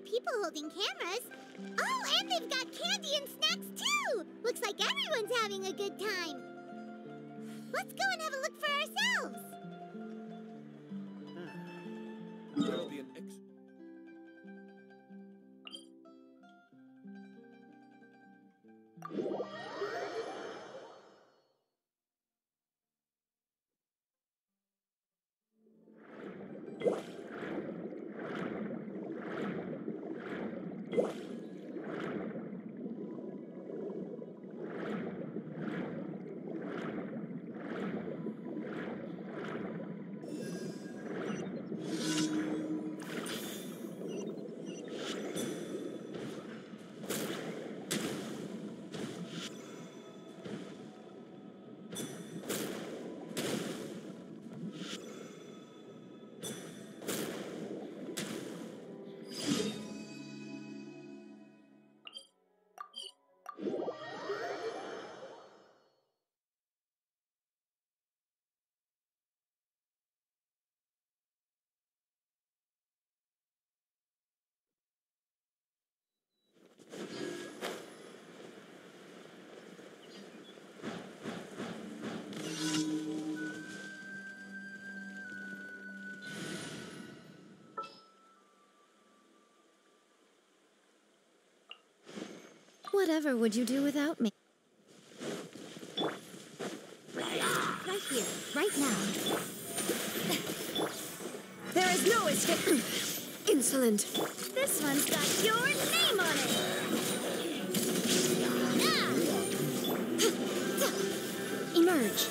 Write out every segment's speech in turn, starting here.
people holding cameras. Oh, and they've got candy and snacks too! Looks like everyone's having a good time. Let's go and have a look for ourselves. There'll be an Whatever would you do without me? Right here, right now. There is no escape. Insolent. This one's got your name on it. Emerge.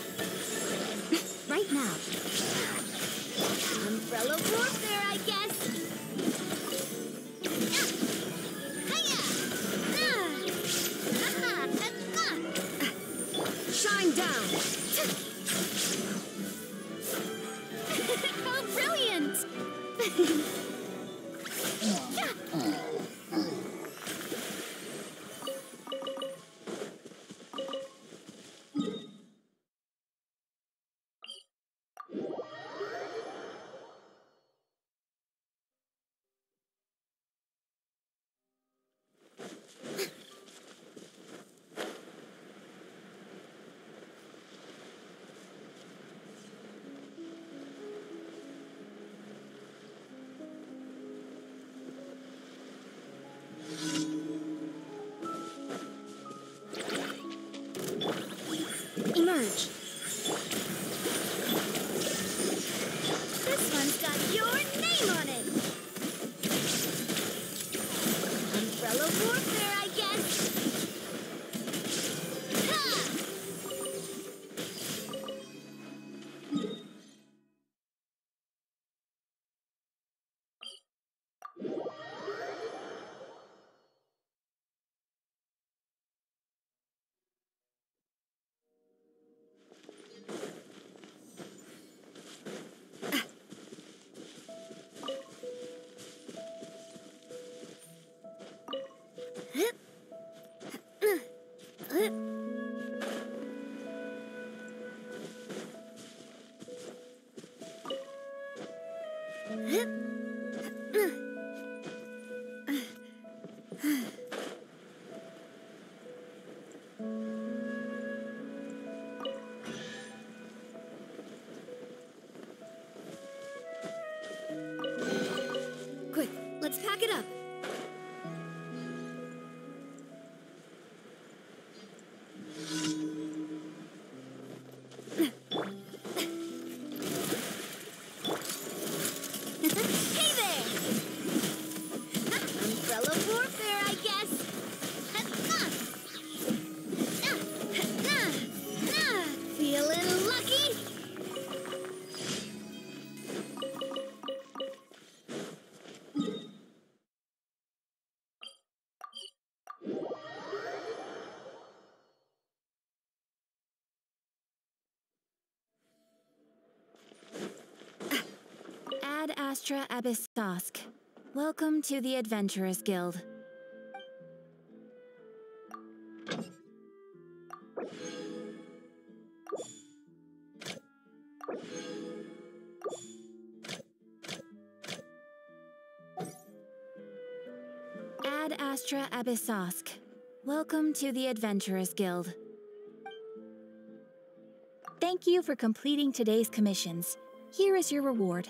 Right now. Umbrella warfare, I guess. Shine down! How brilliant! Emerge. This one's got your name on it. Umbrella warfare, I guess. Ha! Quick, let's pack it up. Hey there! Umbrella warfare, I guess. Feeling lucky? Ad Astra Abyssosk. Welcome to the Adventurers Guild. Ad Astra Abyssosk. Welcome to the Adventurers Guild. Thank you for completing today's commissions. Here is your reward.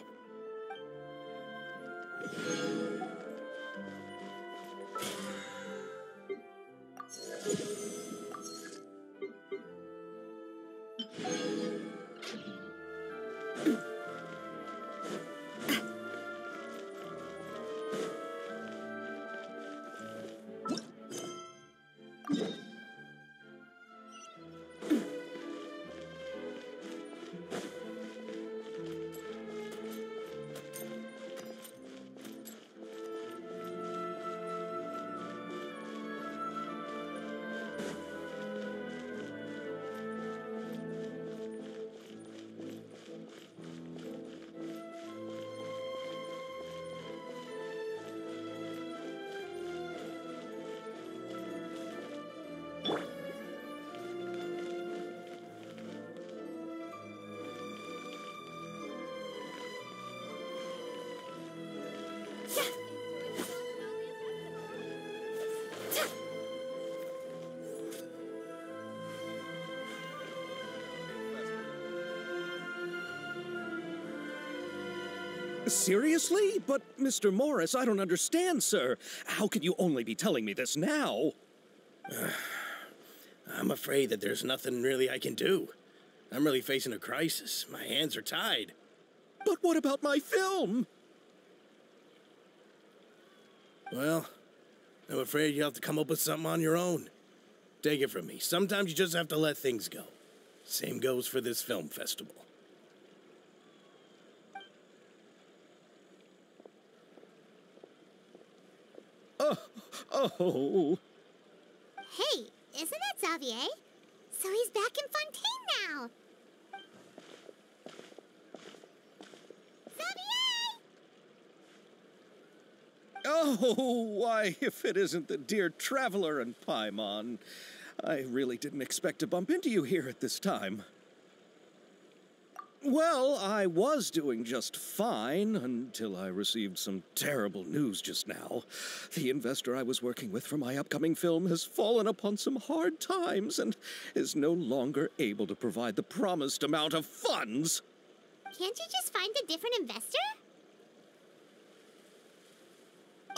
Seriously? But, Mr. Morris, I don't understand, sir. How can you only be telling me this now? I'm afraid that there's nothing really I can do. I'm really facing a crisis. My hands are tied. But what about my film? Well, I'm afraid you'll have to come up with something on your own. Take it from me. Sometimes you just have to let things go. Same goes for this film festival. Oh. Hey, isn't that Xavier? So he's back in Fontaine now. Xavier! Oh, why, if it isn't the dear Traveler and Paimon. I really didn't expect to bump into you here at this time. Well, I was doing just fine until I received some terrible news just now. The investor I was working with for my upcoming film has fallen upon some hard times and is no longer able to provide the promised amount of funds. Can't you just find a different investor?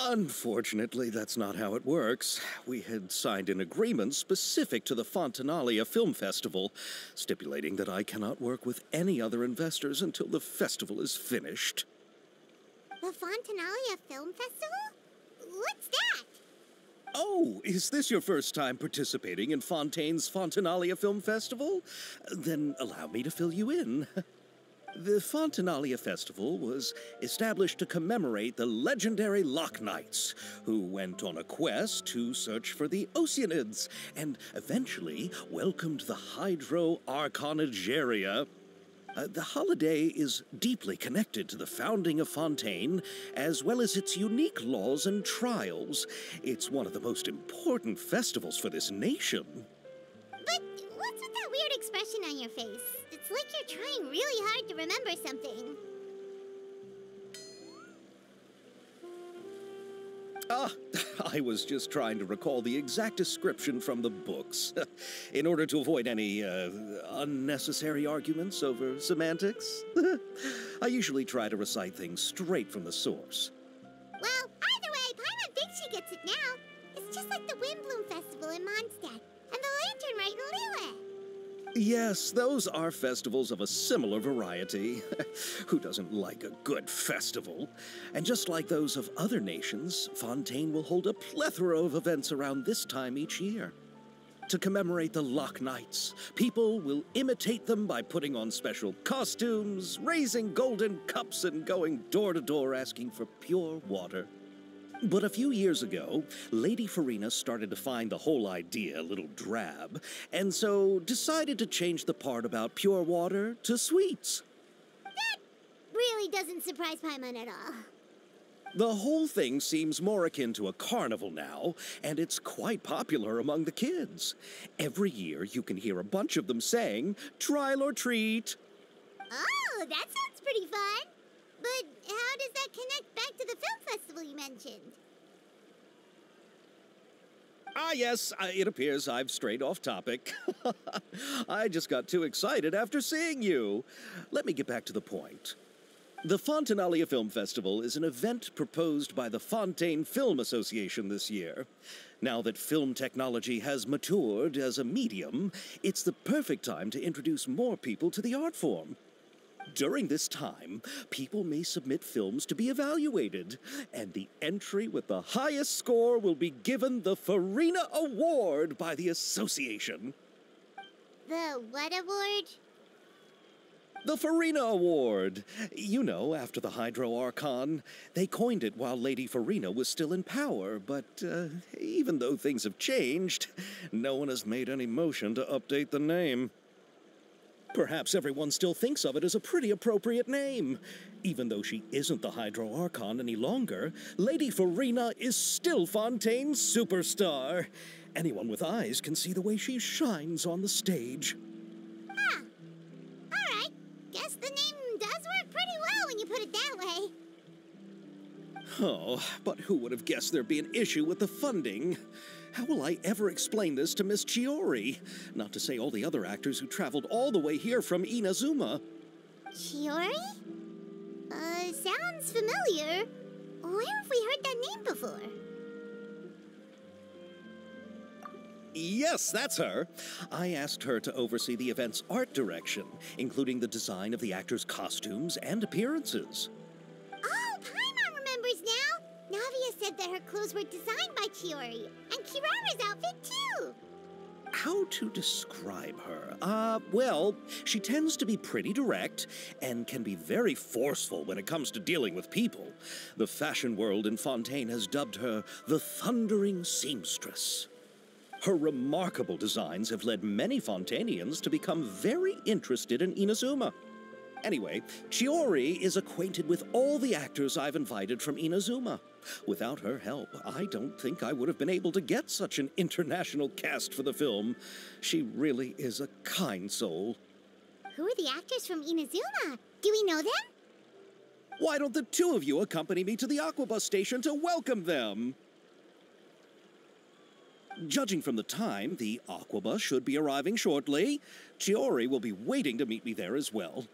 Unfortunately, that's not how it works. We had signed an agreement specific to the Fontanalia Film Festival, stipulating that I cannot work with any other investors until the festival is finished. The Fontanalia Film Festival? What's that? Oh, is this your first time participating in Fontaine's Fontanalia Film Festival? Then allow me to fill you in. The Fontanalia Festival was established to commemorate the legendary Loch Knights, who went on a quest to search for the Oceanids and eventually welcomed the Hydro Arconageria. The holiday is deeply connected to the founding of Fontaine, as well as its unique laws and trials. It's one of the most important festivals for this nation. But what's with that weird expression on your face? It's like you're trying really hard to remember something. I was just trying to recall the exact description from the books, in order to avoid any unnecessary arguments over semantics. I usually try to recite things straight from the source. Well, either way, Paimon thinks she gets it now. It's just like the Windbloom Festival in Mondstadt, and the Lantern Rite in Lille. Yes, those are festivals of a similar variety. Who doesn't like a good festival? And just like those of other nations, Fontaine will hold a plethora of events around this time each year. To commemorate the Loch Knights, people will imitate them by putting on special costumes, raising golden cups, and going door to door asking for pure water. But a few years ago, Lady Farina started to find the whole idea a little drab, and so decided to change the part about pure water to sweets. That really doesn't surprise Paimon at all. The whole thing seems more akin to a carnival now, and it's quite popular among the kids. Every year you can hear a bunch of them saying, "Trial or treat." Oh, that sounds pretty fun. But how does that connect back to the film festival you mentioned? Yes, it appears I've strayed off topic. I just got too excited after seeing you. Let me get back to the point. The Fontanalia Film Festival is an event proposed by the Fontaine Film Association this year. Now that film technology has matured as a medium, it's the perfect time to introduce more people to the art form. During this time, people may submit films to be evaluated, and the entry with the highest score will be given the Farina Award by the association. The what award? The Farina Award. You know, after the Hydro Archon. They coined it while Lady Farina was still in power, but even though things have changed, no one has made any motion to update the name. Perhaps everyone still thinks of it as a pretty appropriate name. Even though she isn't the Hydro Archon any longer, Lady Farina is still Fontaine's superstar. Anyone with eyes can see the way she shines on the stage. Huh. All right. Guess the name does work pretty well when you put it that way. Oh, but who would have guessed there'd be an issue with the funding? How will I ever explain this to Miss Chiori? Not to say all the other actors who traveled all the way here from Inazuma. Chiori? Sounds familiar. Where have we heard that name before? Yes, that's her. I asked her to oversee the event's art direction, including the design of the actors' costumes and appearances. Oh, Paimon remembers now. Navia said that her clothes were designed by Chiori, and Kirara's outfit too. How to describe her? Well, she tends to be pretty direct and can be very forceful when it comes to dealing with people. The fashion world in Fontaine has dubbed her the Thundering Seamstress. Her remarkable designs have led many Fontainians to become very interested in Inazuma. Anyway, Chiori is acquainted with all the actors I've invited from Inazuma. Without her help, I don't think I would have been able to get such an international cast for the film. She really is a kind soul. Who are the actors from Inazuma? Do we know them? Why don't the two of you accompany me to the Aquabus station to welcome them? Judging from the time, the Aquabus should be arriving shortly. Chiori will be waiting to meet me there as well.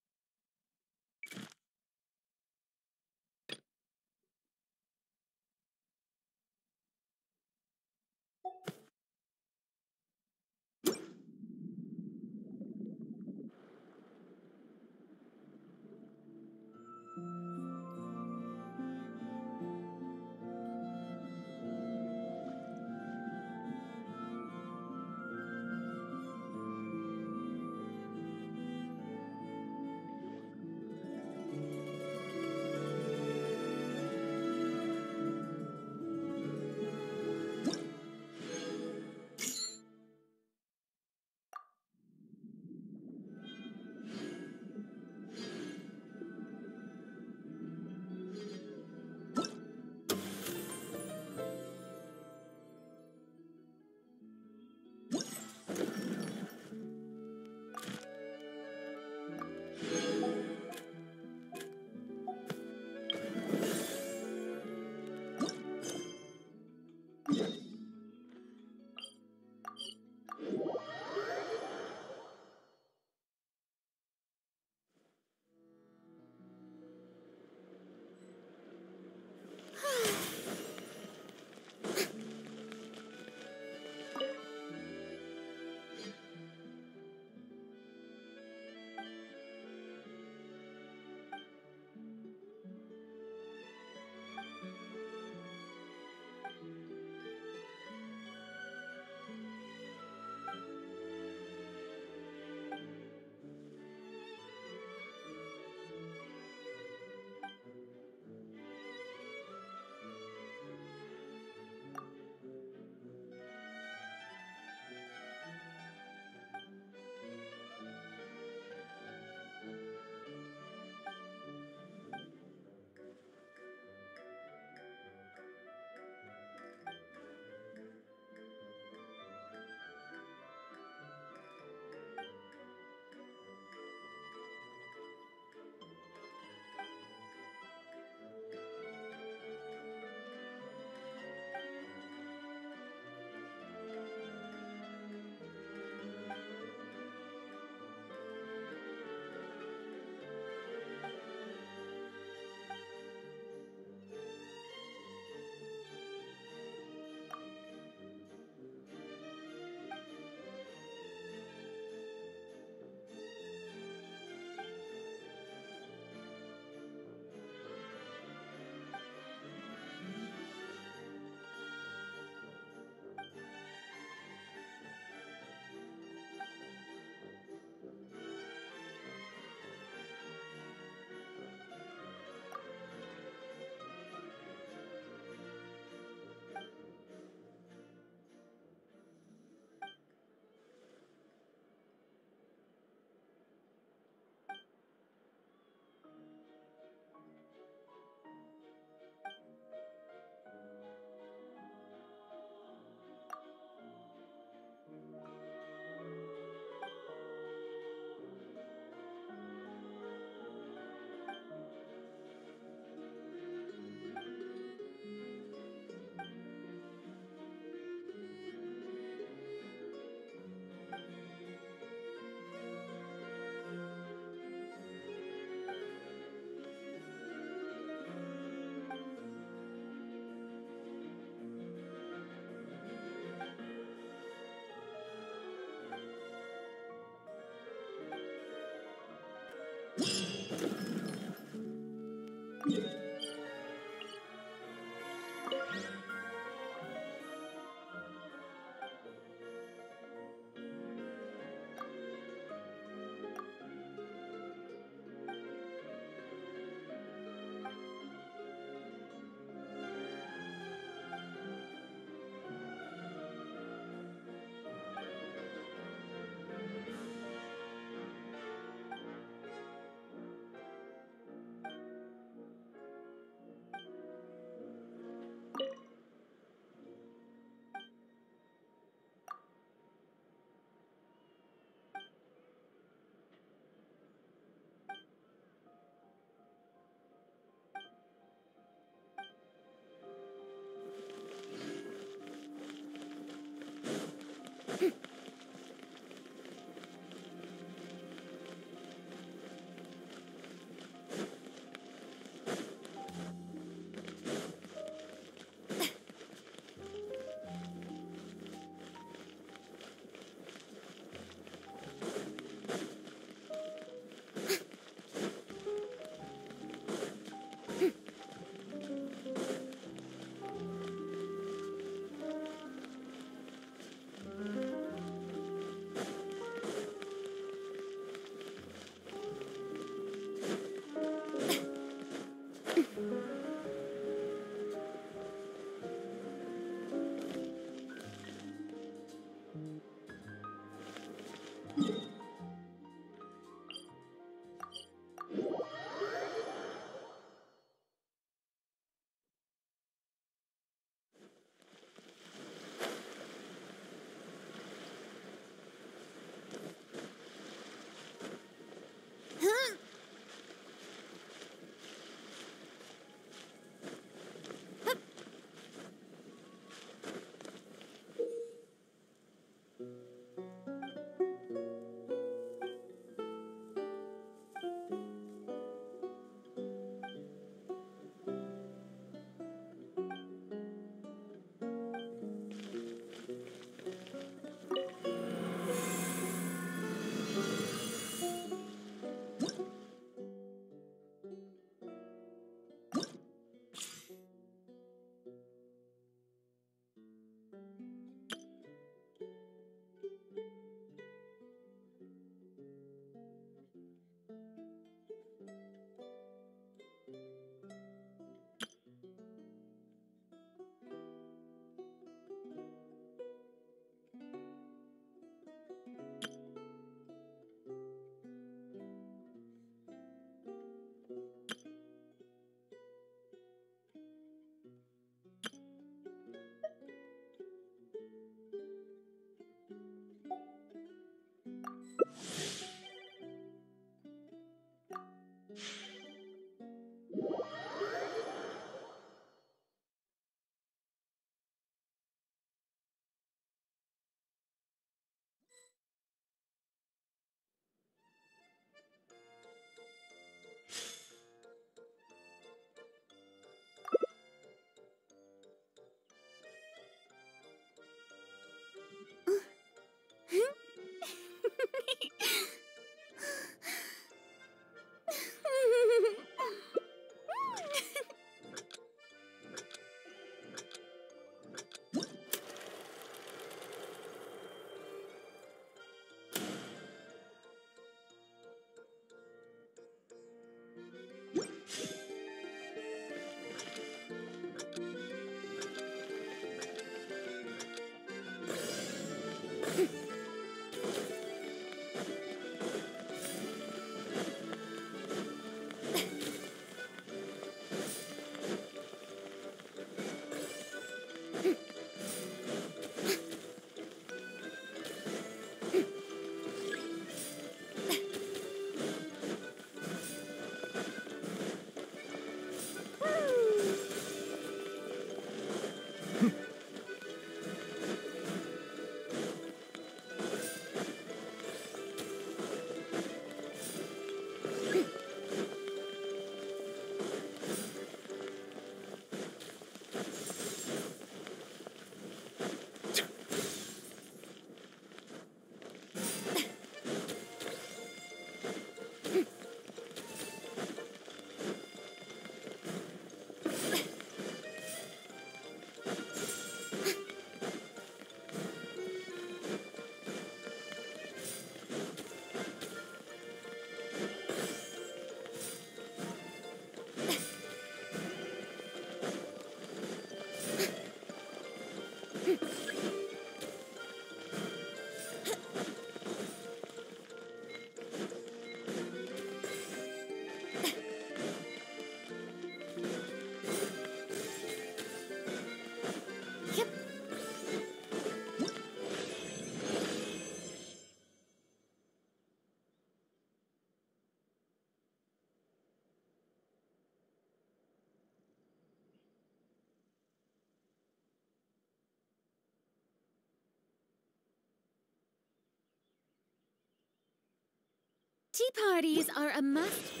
Tea parties are a must.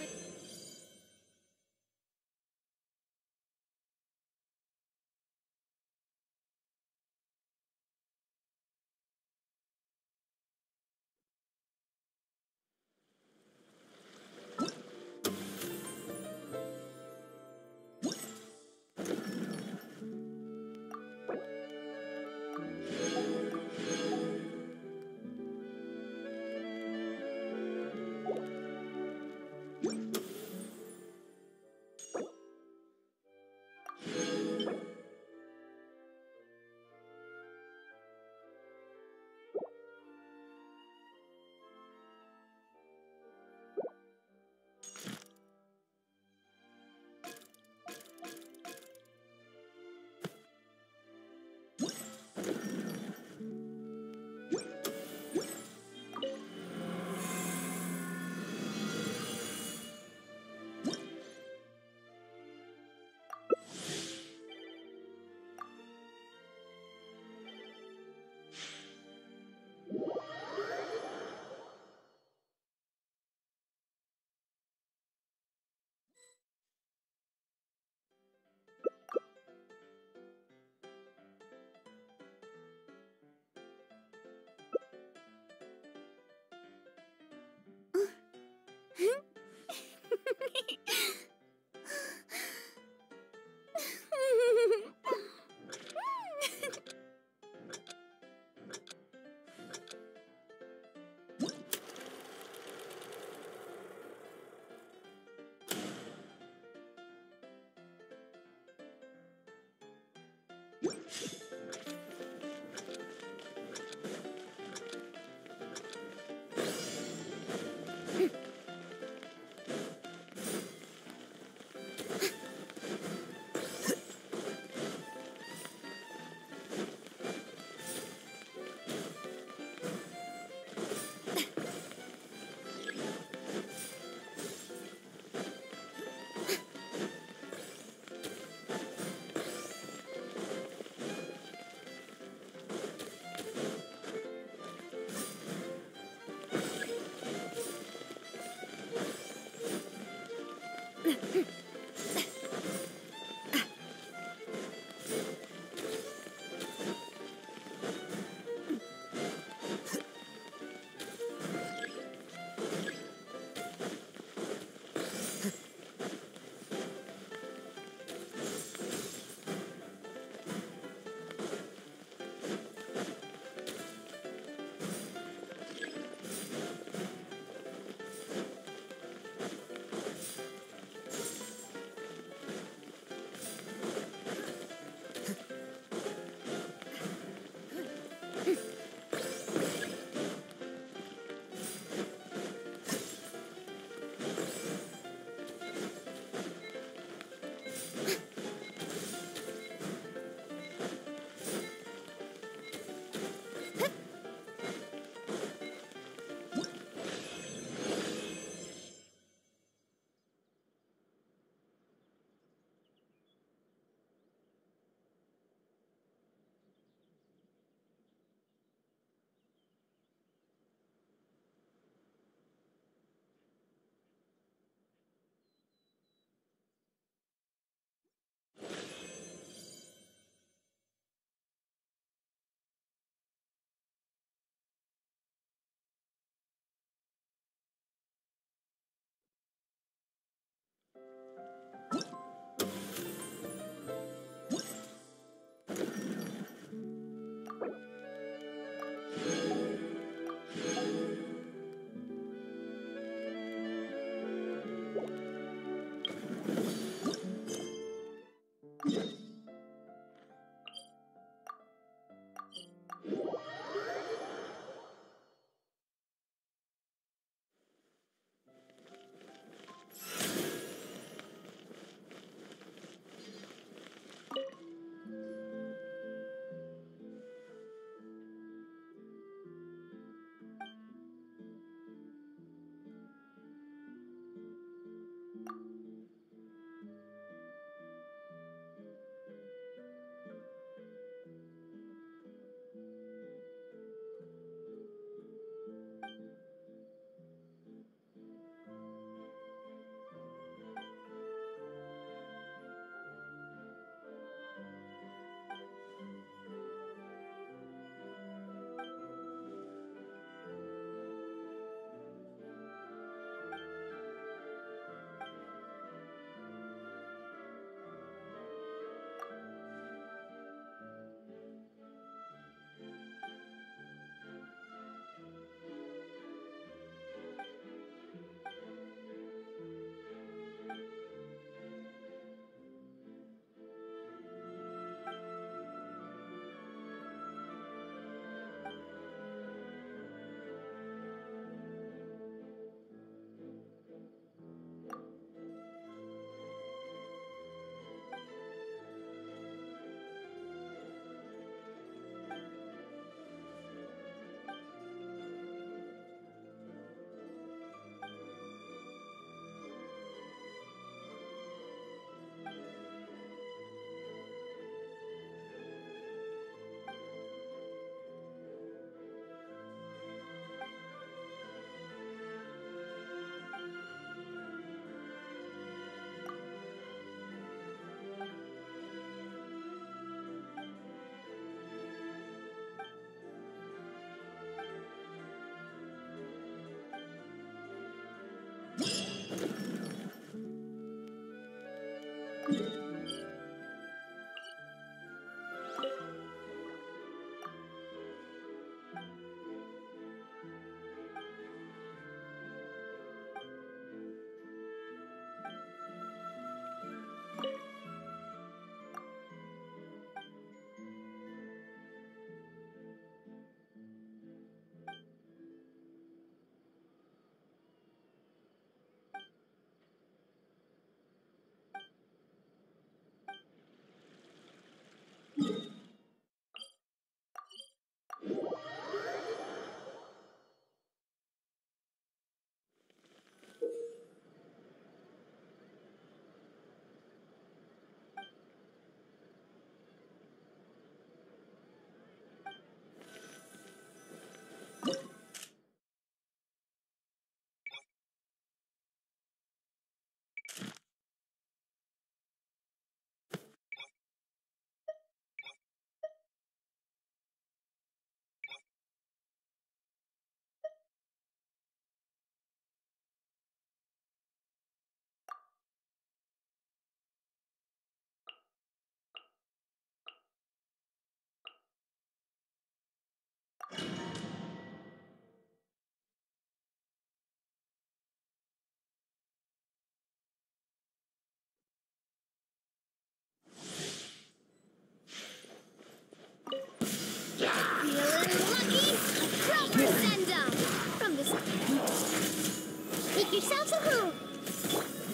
Make yourselves a hoop.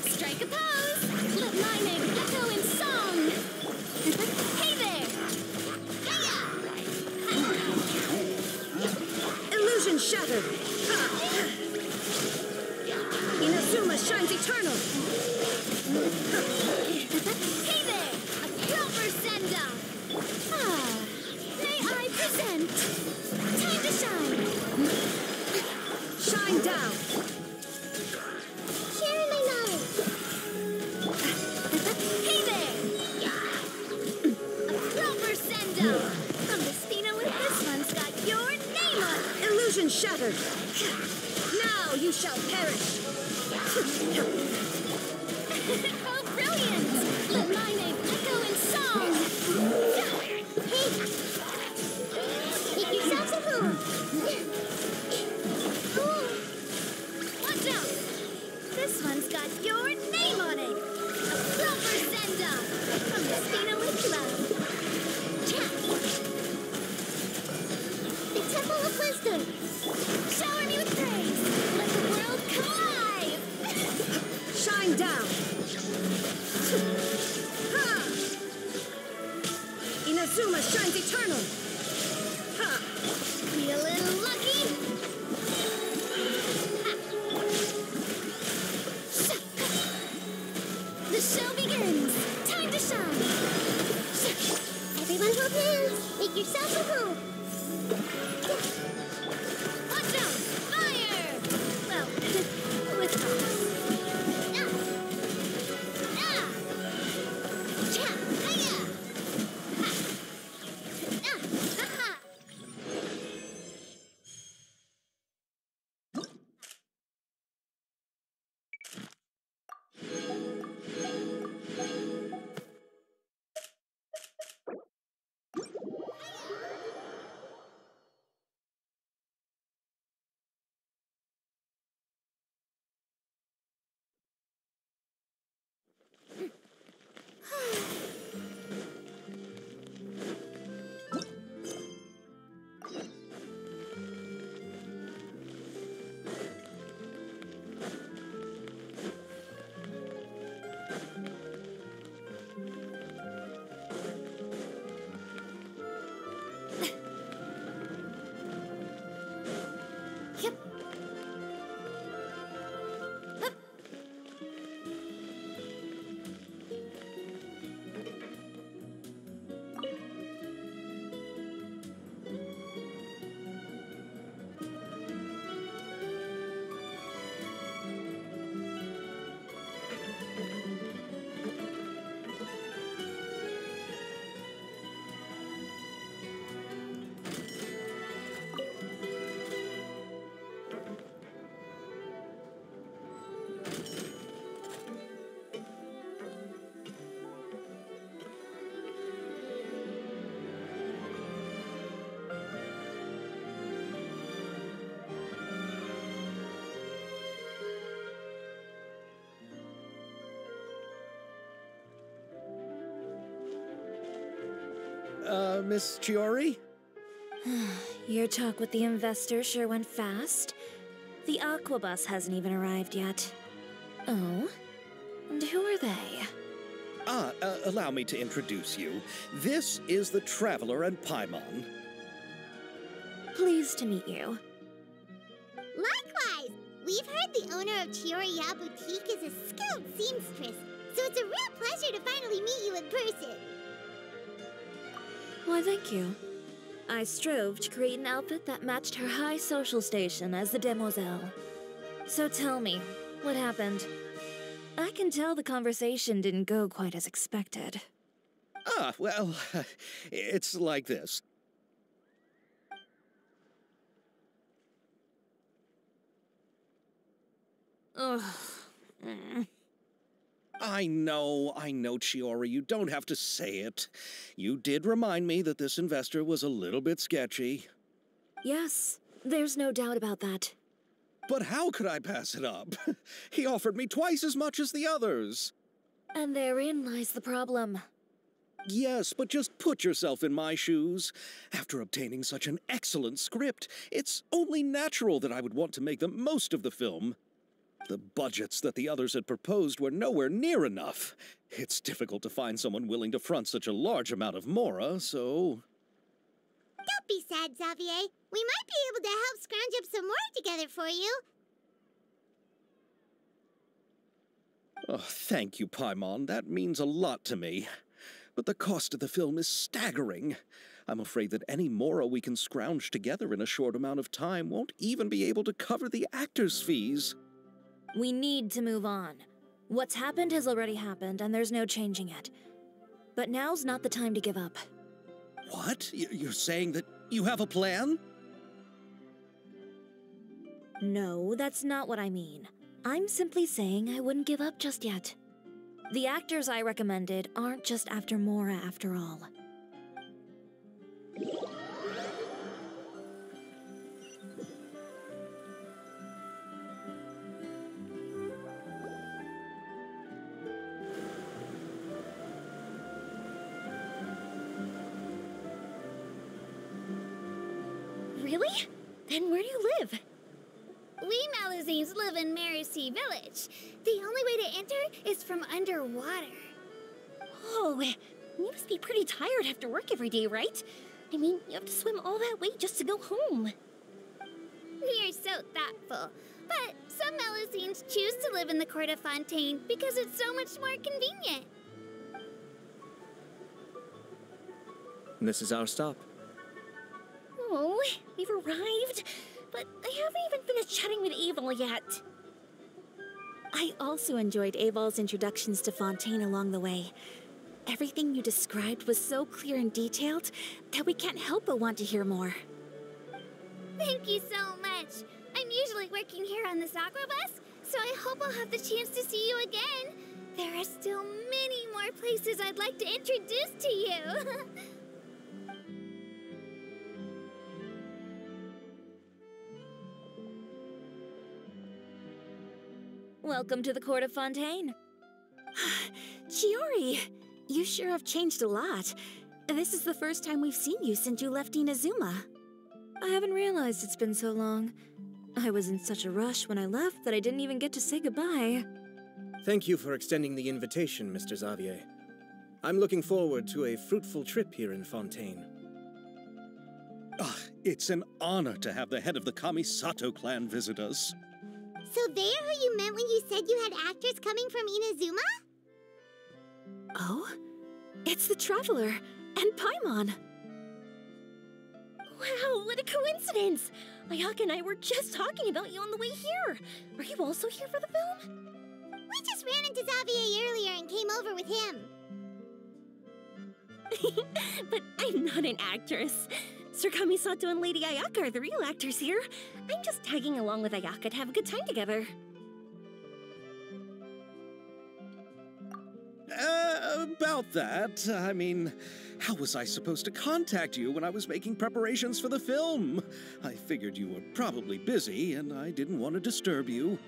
Strike a pose. Let my name echo in song. Hey there. Illusion shattered. Inazuma shines eternal. Hey there. A proper send-off. May I present? Time to shine. Shine down. Sharing my knowledge. Hey there! A proper send-up! From the Spinolith, this one's got your name on it! Illusion shattered! Now you shall perish! Oh, brilliant! Let my name echo in song! Hey! Make yourselves a hoop. Watch out! This one's got your name on it! A proper send-up! From the Spinolith Club! The Temple of Wisdom. Shower me with praise! Let the world come alive! Shine down! Ha! Inazuma shines eternal! Ha! Be a little lucky! Ha! The show begins! Time to shine! Everyone hold hands. Make yourselves a hoop. Watch out! Fire! Well, with promise. Miss Chiori? Your talk with the investor sure went fast. The Aquabus hasn't even arrived yet. Oh? And who are they? Allow me to introduce you. This is the Traveler and Paimon. Pleased to meet you. Likewise! We've heard the owner of Chioriya Boutique is a skilled seamstress, so it's a real pleasure to finally meet you in person. Why, thank you. I strove to create an outfit that matched her high social station as the demoiselle. So tell me, what happened? I can tell the conversation didn't go quite as expected. Well, it's like this. Ugh. I know, Chiori, you don't have to say it. You did remind me that this investor was a little bit sketchy. Yes, there's no doubt about that. But how could I pass it up? He offered me twice as much as the others. And therein lies the problem. Yes, but just put yourself in my shoes. After obtaining such an excellent script, it's only natural that I would want to make the most of the film. The budgets that the others had proposed were nowhere near enough. It's difficult to find someone willing to front such a large amount of mora, so... Don't be sad, Xavier. We might be able to help scrounge up some more together for you. Oh, thank you, Paimon. That means a lot to me. But the cost of the film is staggering. I'm afraid that any mora we can scrounge together in a short amount of time won't even be able to cover the actors' fees. We need to move on. What's happened has already happened, and there's no changing it. But now's not the time to give up. What? You're saying that you have a plan? No, that's not what I mean. I'm simply saying I wouldn't give up just yet. The actors I recommended aren't just after Mora after all. Really? Then where do you live? We Malazines live in Mercy Village. The only way to enter is from underwater. Oh, you must be pretty tired after work every day, right? I mean, you have to swim all that way just to go home. We are so thoughtful. But some Malazines choose to live in the Court of Fontaine because it's so much more convenient. This is our stop. Oh, we've arrived, but I haven't even finished chatting with Aval yet. I also enjoyed Aval's introductions to Fontaine along the way. Everything you described was so clear and detailed that we can't help but want to hear more. Thank you so much. I'm usually working here on this Aquabus, so I hope I'll have the chance to see you again. There are still many more places I'd like to introduce to you. Welcome to the Court of Fontaine. Chiori, you sure have changed a lot. This is the first time we've seen you since you left Inazuma. I haven't realized it's been so long. I was in such a rush when I left that I didn't even get to say goodbye. Thank you for extending the invitation, Mr. Xavier. I'm looking forward to a fruitful trip here in Fontaine. It's an honor to have the head of the Kamisato clan visit us. So they're who you meant when you said you had actors coming from Inazuma? Oh? It's the Traveler and Paimon. Wow, what a coincidence! Ayaka and I were just talking about you on the way here. Are you also here for the film? We just ran into Xavier earlier and came over with him. But I'm not an actress. Sir Kamisato and Lady Ayaka are the real actors here. I'm just tagging along with Ayaka to have a good time together. About that, I mean, how was I supposed to contact you when I was making preparations for the film? I figured you were probably busy, and I didn't want to disturb you.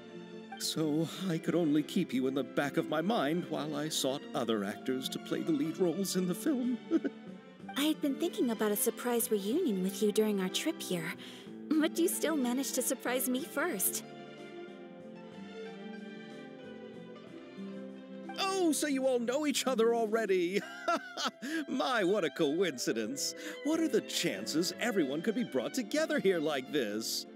So I could only keep you in the back of my mind while I sought other actors to play the lead roles in the film. I had been thinking about a surprise reunion with you during our trip here, but you still managed to surprise me first. Oh, so you all know each other already. My, what a coincidence. What are the chances everyone could be brought together here like this?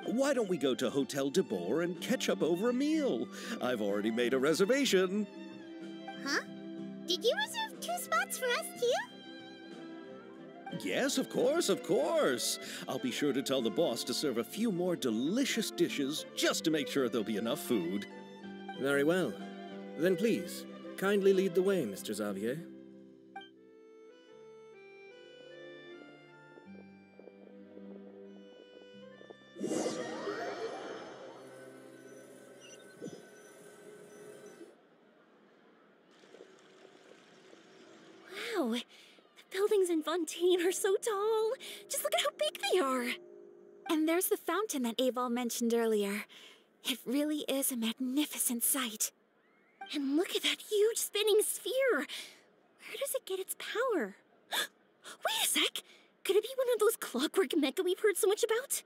Why don't we go to Hotel de Boer and catch up over a meal? I've already made a reservation. Huh? Did you reserve 2 spots for us too? Yes, of course, of course. I'll be sure to tell the boss to serve a few more delicious dishes just to make sure there'll be enough food. Very well. Then please, kindly lead the way, Mr. Xavier. Wow, the buildings in Fontaine are so tall. Just look at how big they are. And there's the fountain that Aval mentioned earlier. It really is a magnificent sight. And look at that huge spinning sphere. Where does it get its power? Wait a sec. Could it be one of those clockwork mecha we've heard so much about?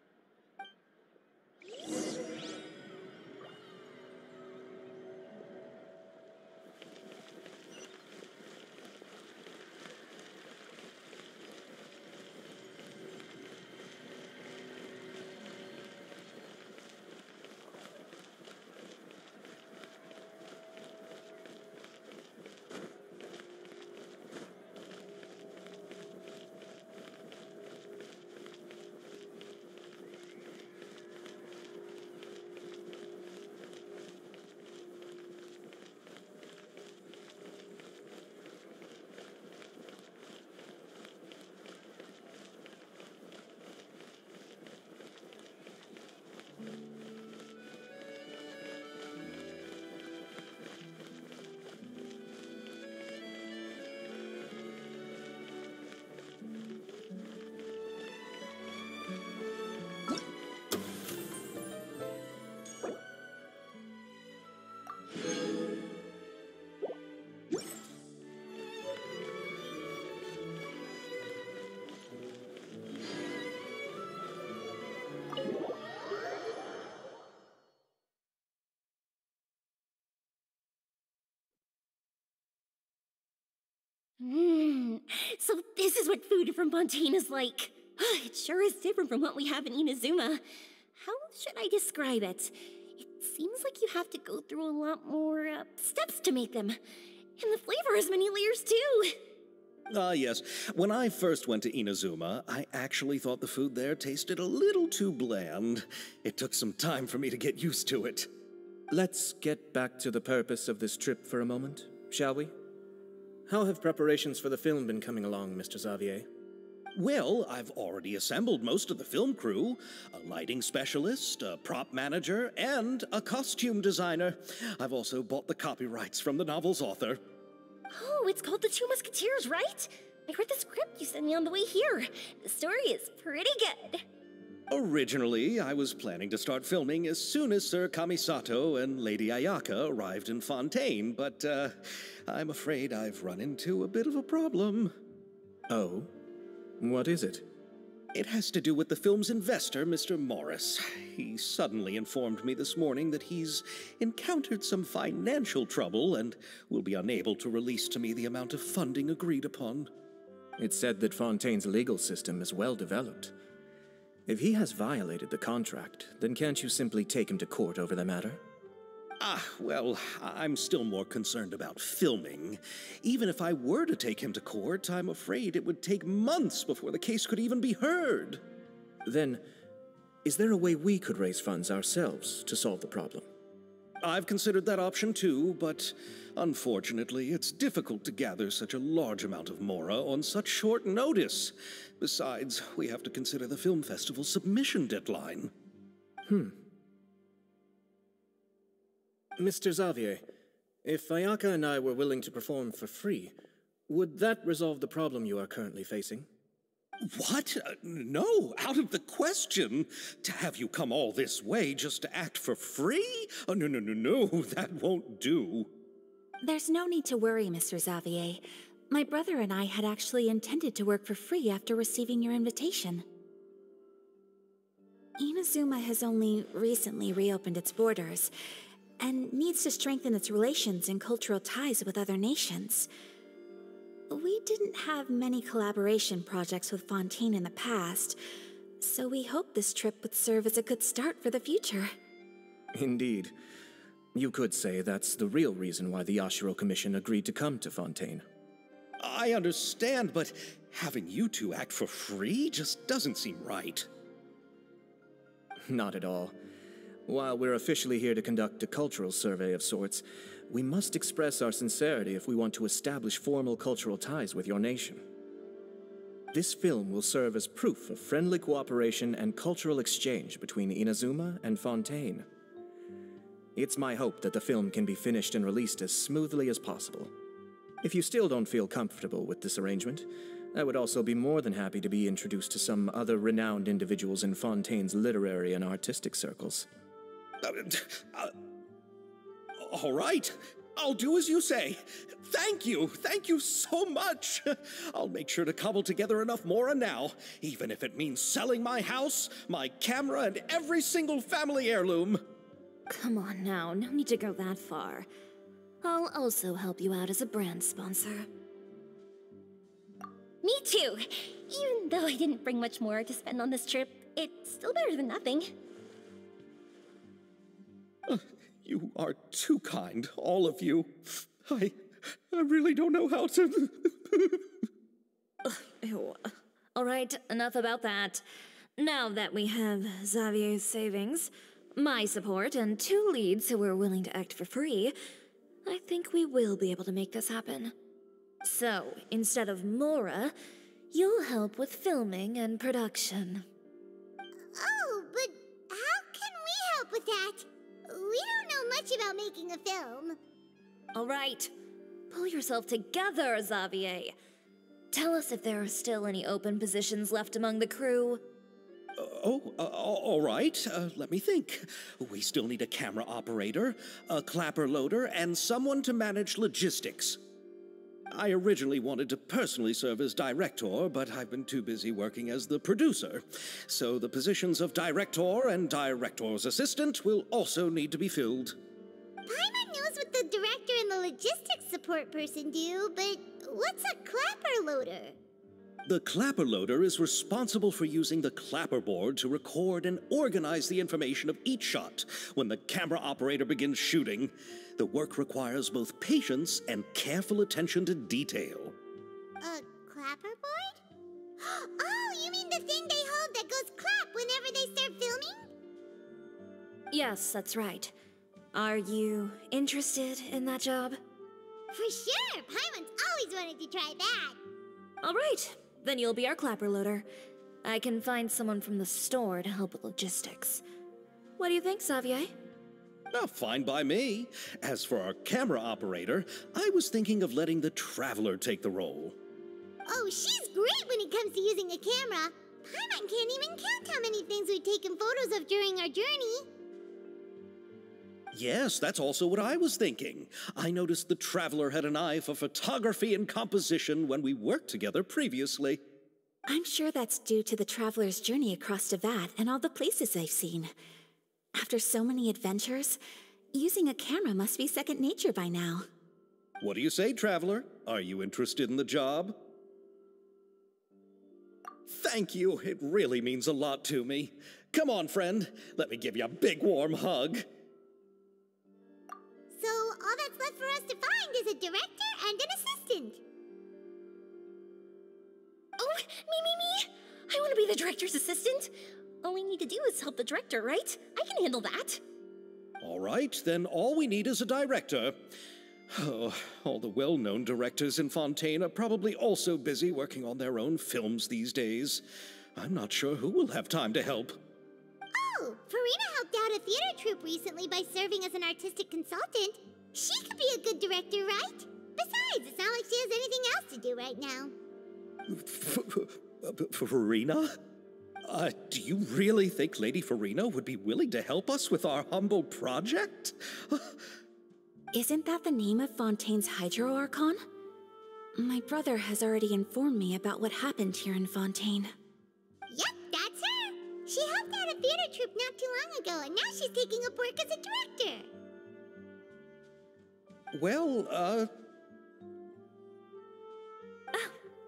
So this is what food from Fontaine is like. It sure is different from what we have in Inazuma. How should I describe it? It seems like you have to go through a lot more steps to make them. And the flavor has many layers too. Yes. When I first went to Inazuma, I actually thought the food there tasted a little too bland. It took some time for me to get used to it. Let's get back to the purpose of this trip for a moment, shall we? How have preparations for the film been coming along, Mr. Xavier? Well, I've already assembled most of the film crew, a lighting specialist, a prop manager, and a costume designer. I've also bought the copyrights from the novel's author. Oh, it's called The Two Musketeers, right? I read the script you sent me on the way here. The story is pretty good. Originally, I was planning to start filming as soon as Sir Kamisato and Lady Ayaka arrived in Fontaine, but I'm afraid I've run into a bit of a problem. Oh? What is it? It has to do with the film's investor, Mr. Morris. He suddenly informed me this morning that he's encountered some financial trouble and will be unable to release to me the amount of funding agreed upon. It's said that Fontaine's legal system is well developed. If he has violated the contract, then can't you simply take him to court over the matter? Well, I'm still more concerned about filming. Even if I were to take him to court, I'm afraid it would take months before the case could even be heard. Then, is there a way we could raise funds ourselves to solve the problem? I've considered that option too, but unfortunately, it's difficult to gather such a large amount of mora on such short notice. Besides, we have to consider the film festival's submission deadline. Mr. Xavier, if Ayaka and I were willing to perform for free, would that resolve the problem you are currently facing? What? No, out of the question. To have you come all this way just to act for free? Oh, no, that won't do. There's no need to worry, Mr. Xavier. My brother and I had actually intended to work for free after receiving your invitation. Inazuma has only recently reopened its borders, and needs to strengthen its relations and cultural ties with other nations. We didn't have many collaboration projects with Fontaine in the past, so we hoped this trip would serve as a good start for the future. Indeed. You could say that's the real reason why the Yashiro Commission agreed to come to Fontaine. I understand, but having you two act for free just doesn't seem right. Not at all. While we're officially here to conduct a cultural survey of sorts, we must express our sincerity if we want to establish formal cultural ties with your nation. This film will serve as proof of friendly cooperation and cultural exchange between Inazuma and Fontaine. It's my hope that the film can be finished and released as smoothly as possible. If you still don't feel comfortable with this arrangement, I would also be more than happy to be introduced to some other renowned individuals in Fontaine's literary and artistic circles. All right. I'll do as you say. Thank you so much. I'll make sure to cobble together enough mora now, even if it means selling my house, my camera, and every single family heirloom. Come on now, no need to go that far. I'll also help you out as a brand sponsor. Me too! Even though I didn't bring much more to spend on this trip, it's still better than nothing. You are too kind, all of you. I really don't know how to... Ew. Alright, enough about that. Now that we have Xavier's savings, my support, and 2 leads who are willing to act for free, I think we will be able to make this happen. So, instead of Mora, you'll help with filming and production. Oh, but how can we help with that? We don't know much about making a film. Alright, pull yourself together, Xavier. Tell us if there are still any open positions left among the crew. All right. Let me think. We still need a camera operator, a clapper loader, and someone to manage logistics. I originally wanted to personally serve as director, but I've been too busy working as the producer. So the positions of director and director's assistant will also need to be filled. Paimon knows what the director and the logistics support person do, but what's a clapper loader? The clapper loader is responsible for using the clapper board to record and organize the information of each shot when the camera operator begins shooting. The work requires both patience and careful attention to detail. A clapper board? Oh, you mean the thing they hold that goes clap whenever they start filming? Yes, that's right. Are you interested in that job? For sure! Paimon's always wanted to try that. All right. Then you'll be our clapper loader. I can find someone from the store to help with logistics. What do you think, Xavier? Fine by me. As for our camera operator, I was thinking of letting the Traveler take the role. Oh, she's great when it comes to using a camera. Paimon can't even count how many things we've taken photos of during our journey. Yes, that's also what I was thinking. I noticed the Traveler had an eye for photography and composition when we worked together previously. I'm sure that's due to the Traveler's journey across Devat and all the places they've seen. After so many adventures, using a camera must be second nature by now. What do you say, Traveler? Are you interested in the job? Thank you. It really means a lot to me. Come on, friend. Let me give you a big warm hug. So all that's left for us to find is a director and an assistant. Oh, me! I want to be the director's assistant. All we need to do is help the director, right? I can handle that. All right, then all we need is a director. Oh, all the well-known directors in Fontaine are probably also busy working on their own films these days. I'm not sure who will have time to help. Oh, Farina helped out a theater troupe recently by serving as an artistic consultant. She could be a good director, right? Besides, it's not like she has anything else to do right now. Farina? Do you really think Lady Farina would be willing to help us with our humble project? Isn't that the name of Fontaine's Hydro Archon? My brother has already informed me about what happened here in Fontaine. Yep, that's her. She helped out a theater troupe not too long ago, and now she's taking up work as a director. Well,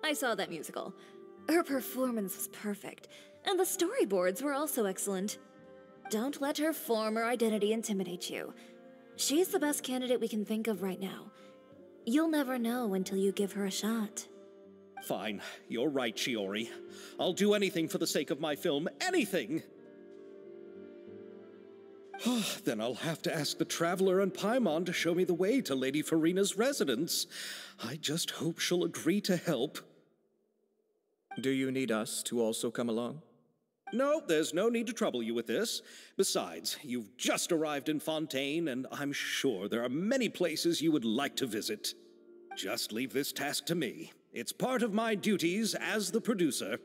I saw that musical. Her performance was perfect, and the storyboards were also excellent. Don't let her former identity intimidate you. She's the best candidate we can think of right now. You'll never know until you give her a shot. fine. You're right, Shiori. I'll do anything for the sake of my film. Anything! Then I'll have to ask the Traveler and Paimon to show me the way to Lady Farina's residence. I just hope she'll agree to help. Do you need us to also come along? No, there's no need to trouble you with this. Besides, you've just arrived in Fontaine, and I'm sure there are many places you would like to visit. Just leave this task to me. It's part of my duties as the producer.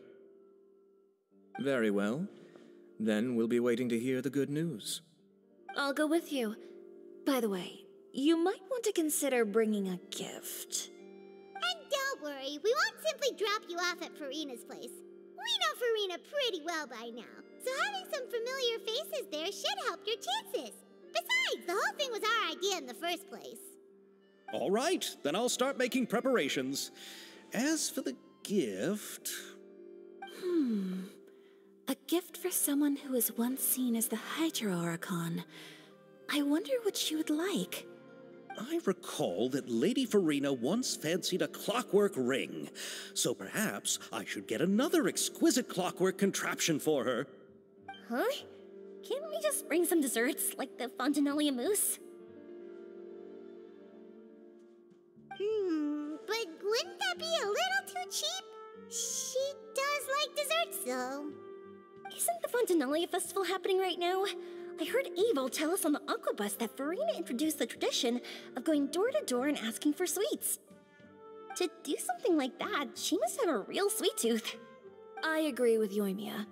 Very well. Then we'll be waiting to hear the good news. I'll go with you. By the way, you might want to consider bringing a gift. And don't worry, we won't simply drop you off at Farina's place. We know Farina pretty well by now, so having some familiar faces there should help your chances. Besides, the whole thing was our idea in the first place. All right, then I'll start making preparations. As for the gift... A gift for someone who was once seen as the Hydra Oricon. I wonder what she would like. I recall that Lady Farina once fancied a clockwork ring, so perhaps I should get another exquisite clockwork contraption for her. Huh? Can't we just bring some desserts, like the Fontinalia mousse? But wouldn't that be a little too cheap? She does like desserts, though. Isn't the Fontinalia festival happening right now? I heard Abel tell us on the Aquabus that Farina introduced the tradition of going door to door and asking for sweets. To do something like that, she must have a real sweet tooth. I agree with Yoimiya.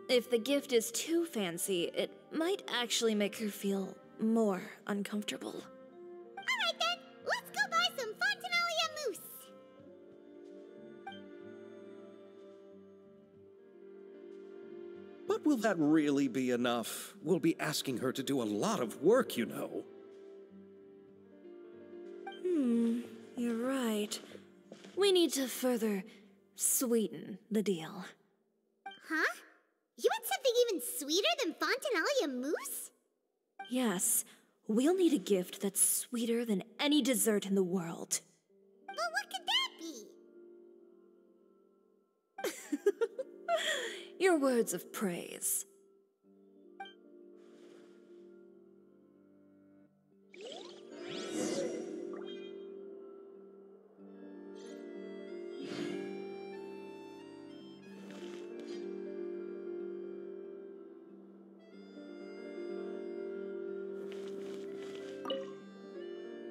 If the gift is too fancy, it might actually make her feel more uncomfortable. Alright then, let's go buy some Fontinalia mousse. But will that really be enough? We'll be asking her to do a lot of work, you know. You're right. We need to further sweeten the deal. Huh? You want something even sweeter than Fontinalia mousse? Yes, we'll need a gift that's sweeter than any dessert in the world. Well, what could that be? Your words of praise.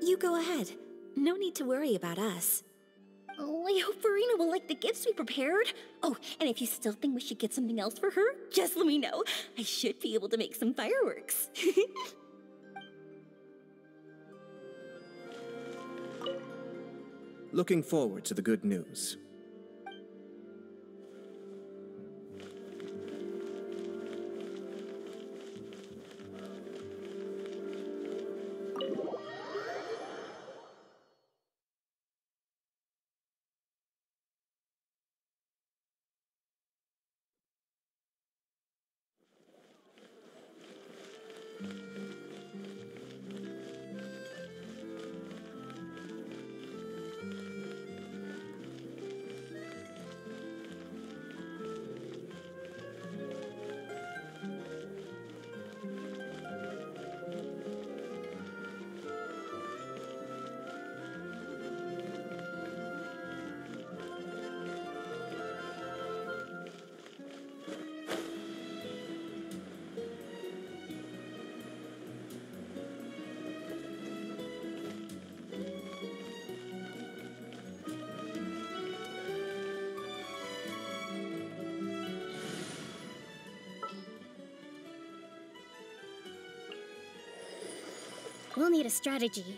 You go ahead. No need to worry about us. Oh, I hope Farina will like the gifts we prepared. Oh, and if you still think we should get something else for her, just let me know. I should be able to make some fireworks. Looking forward to the good news. We'll need a strategy.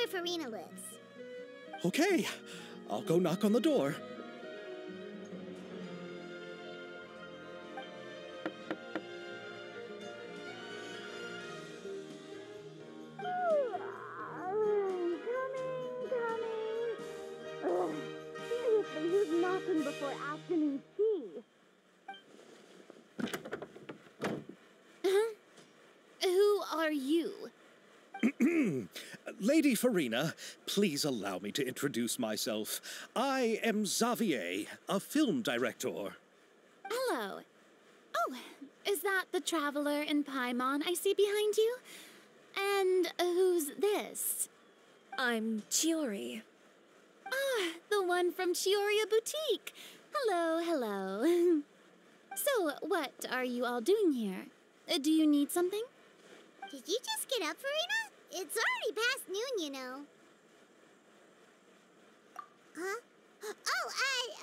where Farina lives. Okay, I'll go knock on the door. Seriously, who's knocking before afternoon tea? Who are you? Lady Farina, please allow me to introduce myself. I am Xavier, a film director. Hello. Oh, is that the traveler in Paimon I see behind you? And who's this? I'm Chiori. Ah, the one from Chioria Boutique. Hello, hello. So, what are you all doing here? Do you need something? Did you just get up, Farina? It's already past noon, you know. Huh? Oh,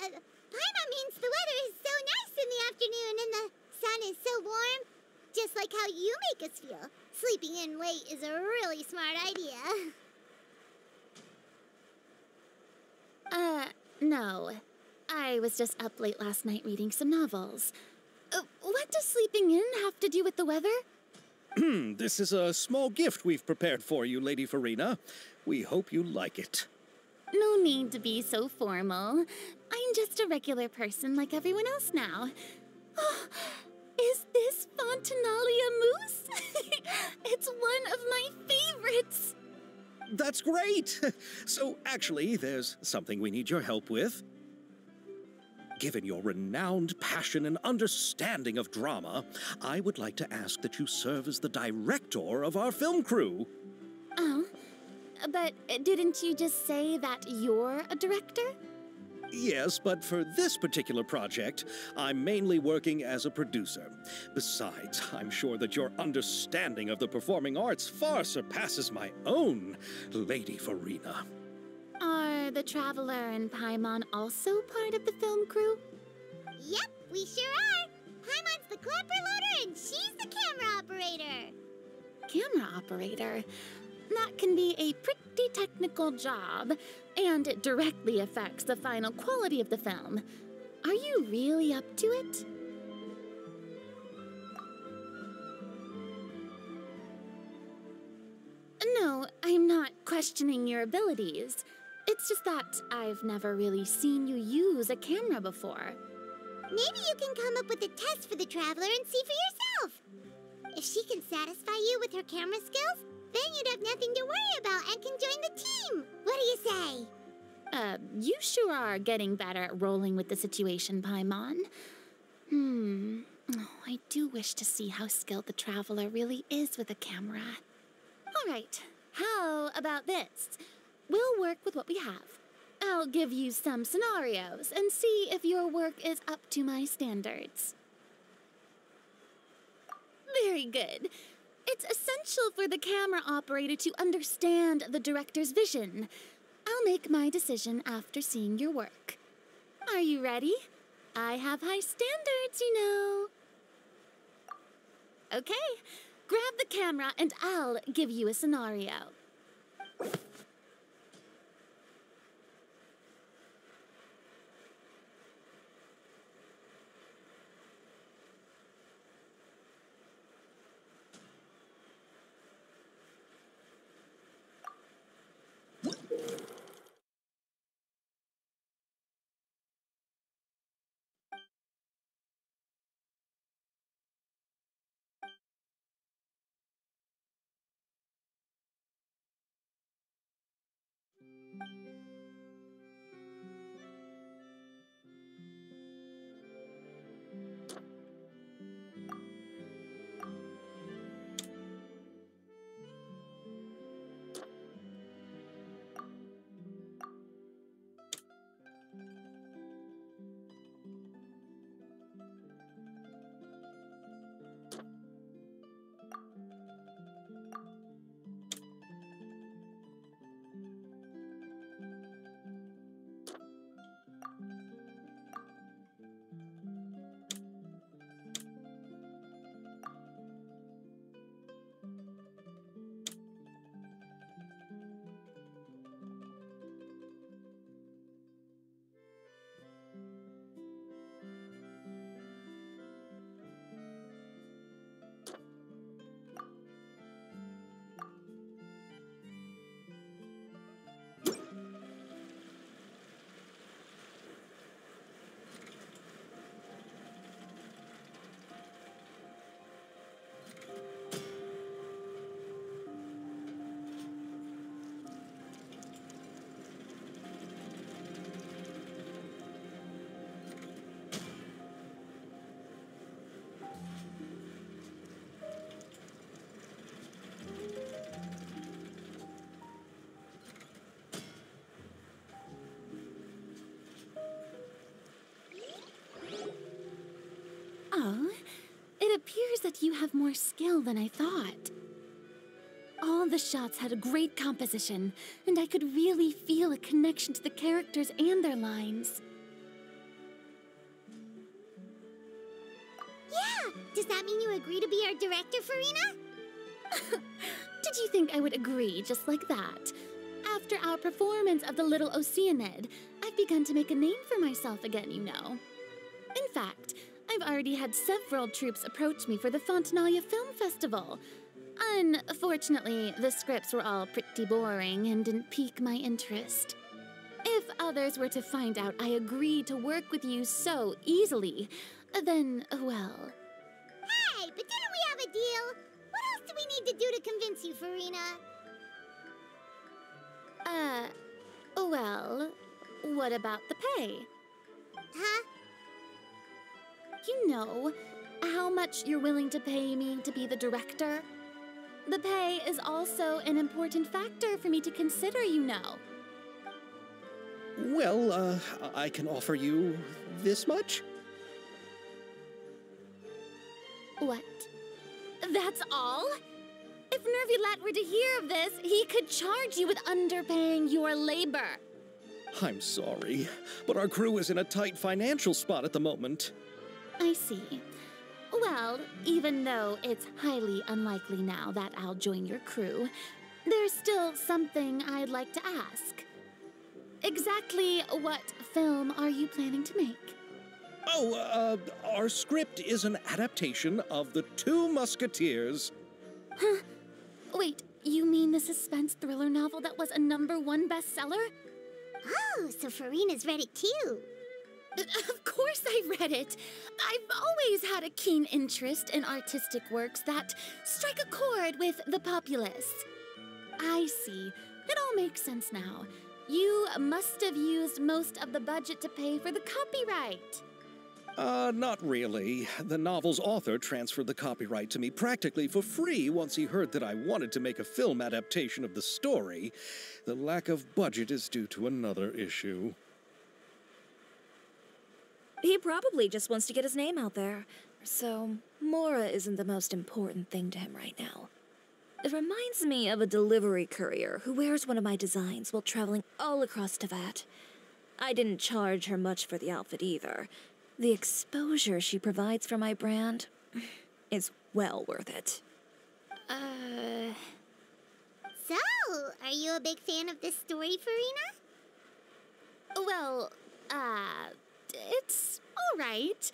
Paimon means the weather is so nice in the afternoon and the sun is so warm. Just like how you make us feel. Sleeping in late is a really smart idea. No. I was just up late last night reading some novels. What does sleeping in have to do with the weather? This is a small gift we've prepared for you, Lady Farina. We hope you like it. No need to be so formal. I'm just a regular person like everyone else now. Oh, is this Fontinalia mousse? It's one of my favorites. That's great! So, actually, there's something we need your help with. Given your renowned passion and understanding of drama, I would like to ask that you serve as the director of our film crew. Oh, but didn't you just say that you're a director? Yes, but for this particular project, I'm mainly working as a producer. Besides, I'm sure that your understanding of the performing arts far surpasses my own, Lady Farina. Are the Traveler and Paimon also part of the film crew? Yep, we sure are. Paimon's the clapper loader and she's the camera operator. Camera operator? That can be a pretty technical job, and it directly affects the final quality of the film. Are you really up to it? No, I'm not questioning your abilities. It's just that I've never really seen you use a camera before. Maybe you can come up with a test for the Traveler and see for yourself. If she can satisfy you with her camera skills, then you'd have nothing to worry about and can join the team. What do you say? You sure are getting better at rolling with the situation, Paimon. Oh, I do wish to see how skilled the Traveler really is with a camera. All right, how about this? We'll work with what we have. I'll give you some scenarios and see if your work is up to my standards. Very good. It's essential for the camera operator to understand the director's vision. I'll make my decision after seeing your work. Are you ready? I have high standards, you know. Okay, grab the camera and I'll give you a scenario. appears that you have more skill than I thought. All the shots had a great composition, and I could really feel a connection to the characters and their lines. Yeah! Does that mean you agree to be our director, Farina? Did you think I would agree just like that? After our performance of The Little Oceanid, I've begun to make a name for myself again, you know. In fact, I've already had several troops approach me for the Fontanalia Film Festival. Unfortunately, the scripts were all pretty boring and didn't pique my interest. If others were to find out I agreed to work with you so easily, then, well... Hey, but didn't we have a deal? What else do we need to do to convince you, Farina? Well, what about the pay? Huh? You know how much you're willing to pay me to be the director? The pay is also an important factor for me to consider, you know. Well, I can offer you this much? What? That's all? If Nervulat were to hear of this, he could charge you with underpaying your labor. I'm sorry, but our crew is in a tight financial spot at the moment. I see. Well, even though it's highly unlikely now that I'll join your crew, there's still something I'd like to ask. Exactly what film are you planning to make? Oh, our script is an adaptation of The Two Musketeers. Huh? Wait, you mean the suspense thriller novel that was a #1 bestseller? Oh, so Farina's read it too. Of course I read it. I've always had a keen interest in artistic works that strike a chord with the populace. I see. It all makes sense now. You must have used most of the budget to pay for the copyright. Not really. The novel's author transferred the copyright to me practically for free once he heard that I wanted to make a film adaptation of the story. The lack of budget is due to another issue. He probably just wants to get his name out there. So, Mora isn't the most important thing to him right now. It reminds me of a delivery courier who wears one of my designs while traveling all across Teyvat. I didn't charge her much for the outfit either. The exposure she provides for my brand is well worth it. So, are you a big fan of this story, Farina? Well, it's all right.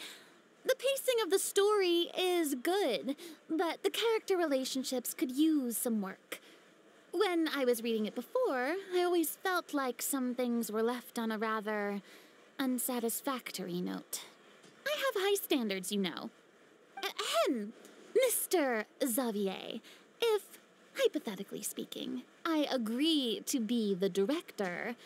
The pacing of the story is good, but the character relationships could use some work. When I was reading it before, I always felt like some things were left on a rather unsatisfactory note. I have high standards, you know. Ahem, Mr. Xavier, if, hypothetically speaking, I agree to be the director,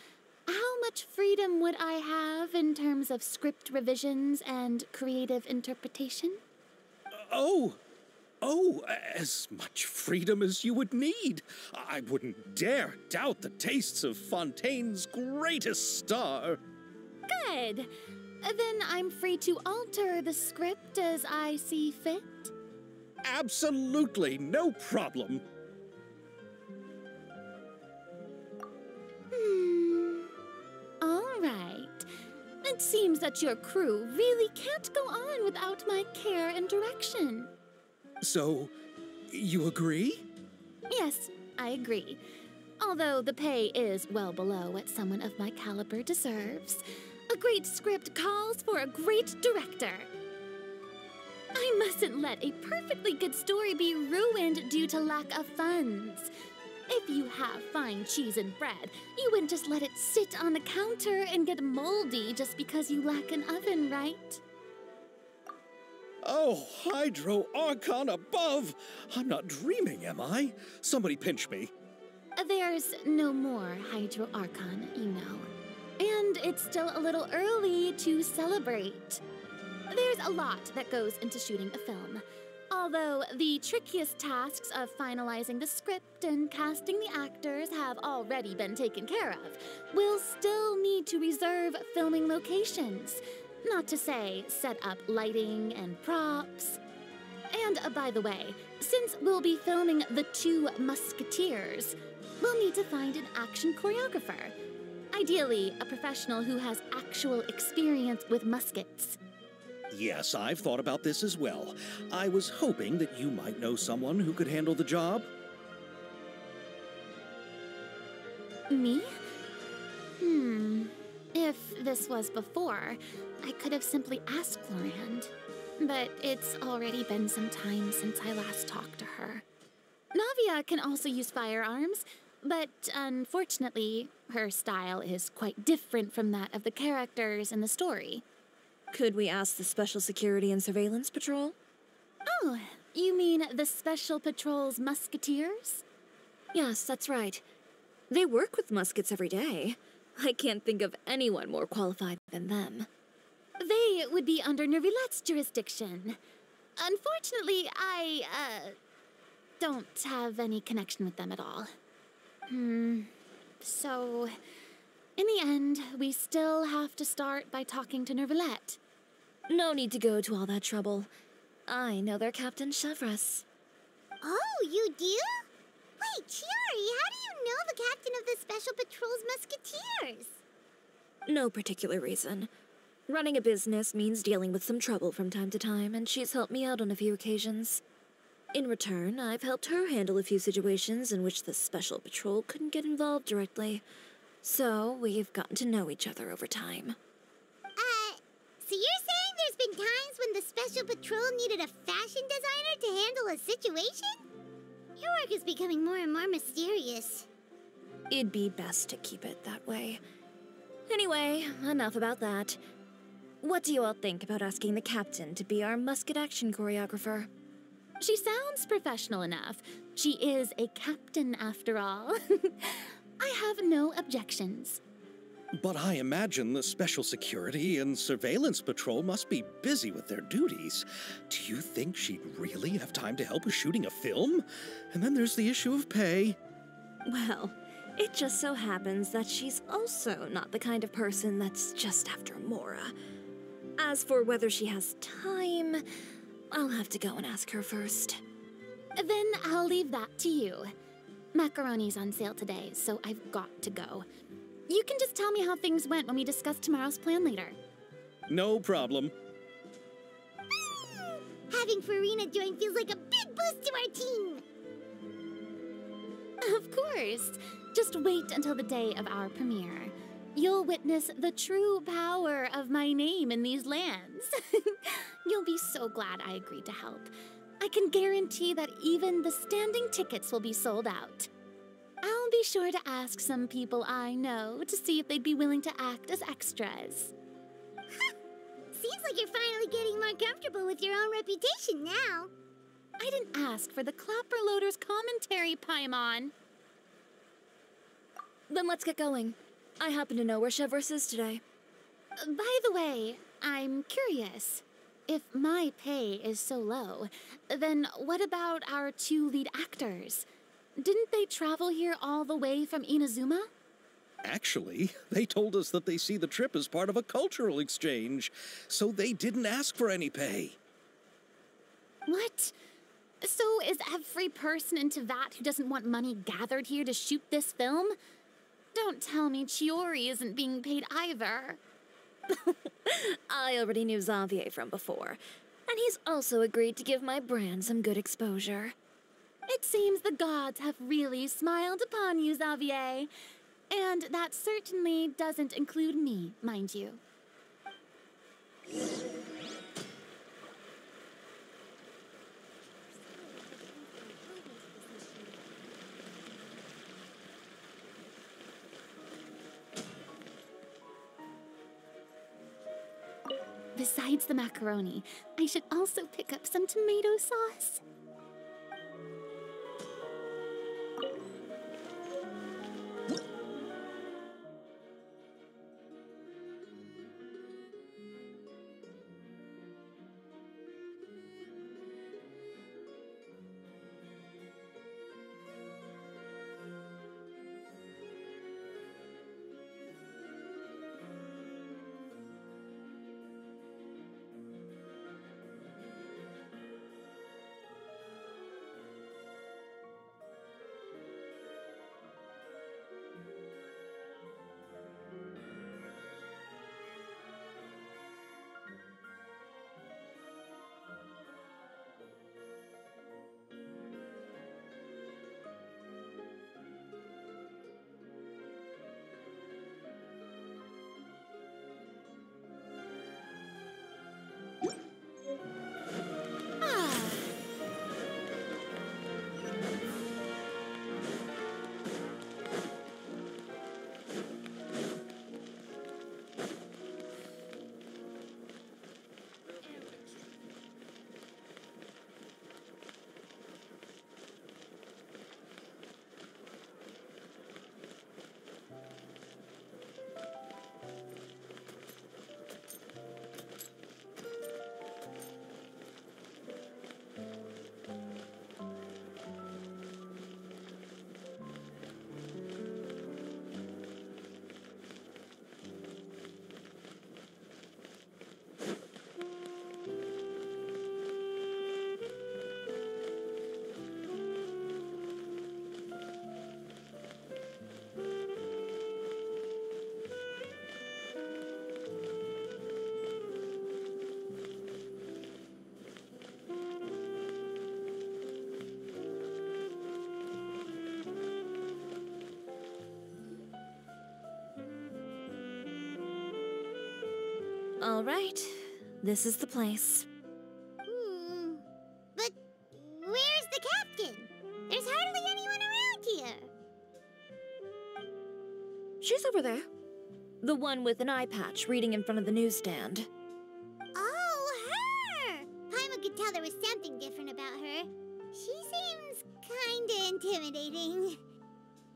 how much freedom would I have in terms of script revisions and creative interpretation? Oh, as much freedom as you would need. I wouldn't dare doubt the tastes of Fontaine's greatest star. Good. Then I'm free to alter the script as I see fit? Absolutely, no problem. All right. It seems that your crew really can't go on without my care and direction. So, you agree? Yes, I agree. Although the pay is well below what someone of my caliber deserves, a great script calls for a great director. I mustn't let a perfectly good story be ruined due to lack of funds. If you have fine cheese and bread, you wouldn't just let it sit on the counter and get moldy just because you lack an oven, right? Oh, Hydro Archon above! I'm not dreaming, am I? Somebody pinch me. There's no more Hydro Archon, you know. And it's still a little early to celebrate. There's a lot that goes into shooting a film. Although the trickiest tasks of finalizing the script and casting the actors have already been taken care of, we'll still need to reserve filming locations. Not to say set up lighting and props. And by the way, since we'll be filming The Two Musketeers, we'll need to find an action choreographer. Ideally, a professional who has actual experience with muskets. Yes, I've thought about this as well. I was hoping that you might know someone who could handle the job. Me? If this was before, I could have simply asked Florand. But it's already been some time since I last talked to her. Navia can also use firearms, but unfortunately, her style is quite different from that of the characters in the story. Could we ask the Special Security and Surveillance Patrol? Oh, you mean the Special Patrol's Musketeers? Yes, that's right. They work with muskets every day. I can't think of anyone more qualified than them. They would be under Nervilette's jurisdiction. Unfortunately, I, don't have any connection with them at all. So, in the end, we still have to start by talking to Nervilette. No need to go to all that trouble. I know their Captain Chevres. Oh, you do? Wait, Chiari, how do you know the captain of the Special Patrol's Musketeers? No particular reason. Running a business means dealing with some trouble from time to time, and she's helped me out on a few occasions. In return, I've helped her handle a few situations in which the Special Patrol couldn't get involved directly. So, we've gotten to know each other over time. So you're saying there's been times when the Special Patrol needed a fashion designer to handle a situation? Your work is becoming more and more mysterious. It'd be best to keep it that way. Anyway, enough about that. What do you all think about asking the captain to be our musket action choreographer? She sounds professional enough. She is a captain, after all. I have no objections. But I imagine the Special Security and Surveillance Patrol must be busy with their duties. Do you think she'd really have time to help with shooting a film? And then there's the issue of pay. Well, it just so happens that she's also not the kind of person that's just after Mora. As for whether she has time, I'll have to go and ask her first. Then I'll leave that to you. Macaroni's on sale today, so I've got to go. You can just tell me how things went when we discuss tomorrow's plan later. No problem. Having Farina join feels like a big boost to our team. Of course. Just wait until the day of our premiere. You'll witness the true power of my name in these lands. You'll be so glad I agreed to help. I can guarantee that even the standing tickets will be sold out. I'll be sure to ask some people I know to see if they'd be willing to act as extras. Seems like you're finally getting more comfortable with your own reputation now. I didn't ask for the Clapper Loader's commentary, Paimon. Then let's get going. I happen to know where Chevres is today. By the way, I'm curious. If my pay is so low, then what about our two lead actors? Didn't they travel here all the way from Inazuma? Actually, they told us that they see the trip as part of a cultural exchange, so they didn't ask for any pay. What? So is every person in Tevat who doesn't want money gathered here to shoot this film? Don't tell me Chiori isn't being paid either. I already knew Xavier from before, and he's also agreed to give my brand some good exposure. It seems the gods have really smiled upon you, Xavier. And that certainly doesn't include me, mind you. Besides the macaroni, I should also pick up some tomato sauce. All right, this is the place. But where's the captain? There's hardly anyone around here. She's over there. The one with an eye patch reading in front of the newsstand. Oh, her! Paimon could tell there was something different about her. She seems kinda intimidating.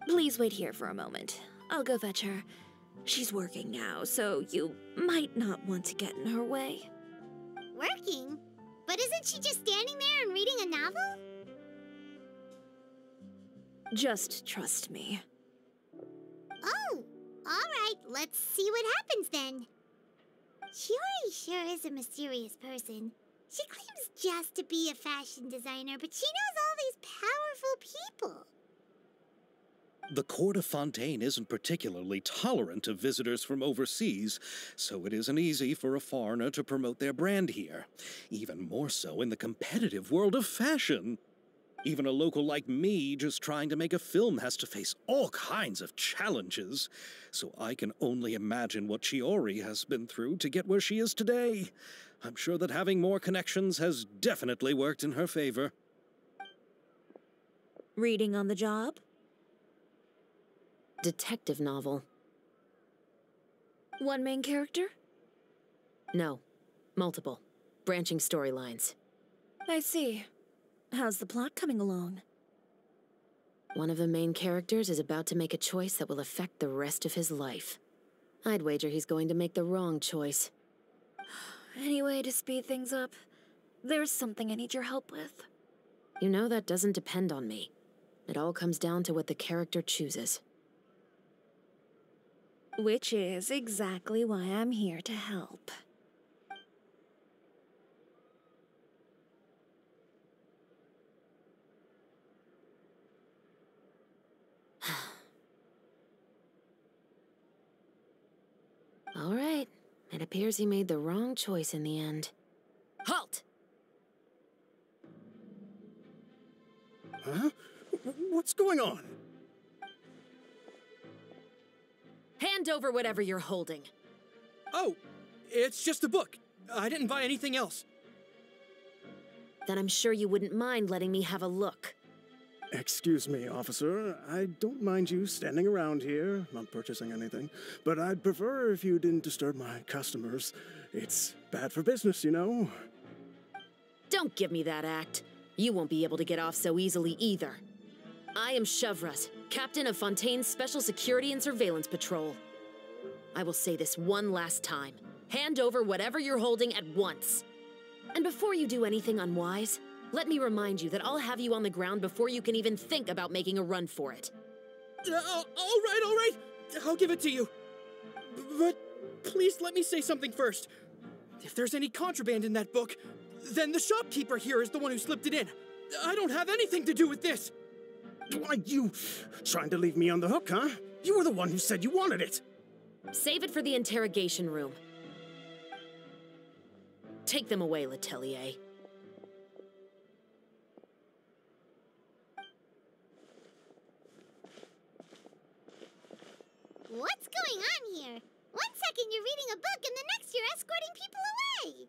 Please wait here for a moment. I'll go fetch her. She's working now, so you might not want to get in her way. Working? But isn't she just standing there and reading a novel? Just trust me. Oh, alright, let's see what happens then. Shiori sure is a mysterious person. She claims just to be a fashion designer, but she knows all these powerful people. The court of Fontaine isn't particularly tolerant of visitors from overseas, so it isn't easy for a foreigner to promote their brand here. Even more so in the competitive world of fashion. Even a local like me just trying to make a film has to face all kinds of challenges, so I can only imagine what Shiori has been through to get where she is today. I'm sure that having more connections has definitely worked in her favor. Reading on the job? Detective novel. One main character? No. Multiple. Branching storylines. I see. How's the plot coming along? One of the main characters is about to make a choice that will affect the rest of his life. I'd wager he's going to make the wrong choice. Any way to speed things up? There's something I need your help with. You know that doesn't depend on me. It all comes down to what the character chooses. Which is exactly why I'm here to help. All right. It appears he made the wrong choice in the end. Halt! Huh? What's going on? Hand over whatever you're holding. Oh, it's just a book. I didn't buy anything else. Then I'm sure you wouldn't mind letting me have a look. Excuse me, officer. I don't mind you standing around here, not purchasing anything, but I'd prefer if you didn't disturb my customers. It's bad for business, you know. Don't give me that act. You won't be able to get off so easily either. I am Chevras, captain of Fontaine's Special Security and Surveillance Patrol. I will say this one last time. Hand over whatever you're holding at once. And before you do anything unwise, let me remind you that I'll have you on the ground before you can even think about making a run for it. All right. I'll give it to you. But please let me say something first. If there's any contraband in that book, then the shopkeeper here is the one who slipped it in. I don't have anything to do with this. Why, you trying to leave me on the hook, huh? You were the one who said you wanted it. Save it for the interrogation room. Take them away, Letelier. What's going on here? One second you're reading a book and the next you're escorting people away.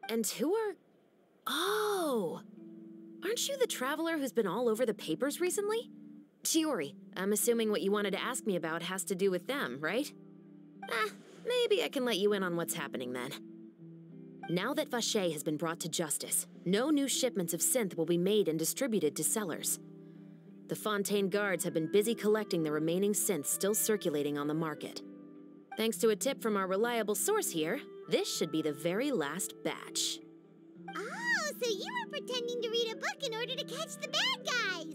And who are... Oh! Aren't you the traveler who's been all over the papers recently? Shiori, I'm assuming what you wanted to ask me about has to do with them, right? Maybe I can let you in on what's happening then. Now that Vacher has been brought to justice, no new shipments of synth will be made and distributed to sellers. The Fontaine guards have been busy collecting the remaining synths still circulating on the market. Thanks to a tip from our reliable source here, this should be the very last batch. Oh, so you were pretending to read a book in order to catch the bad guys.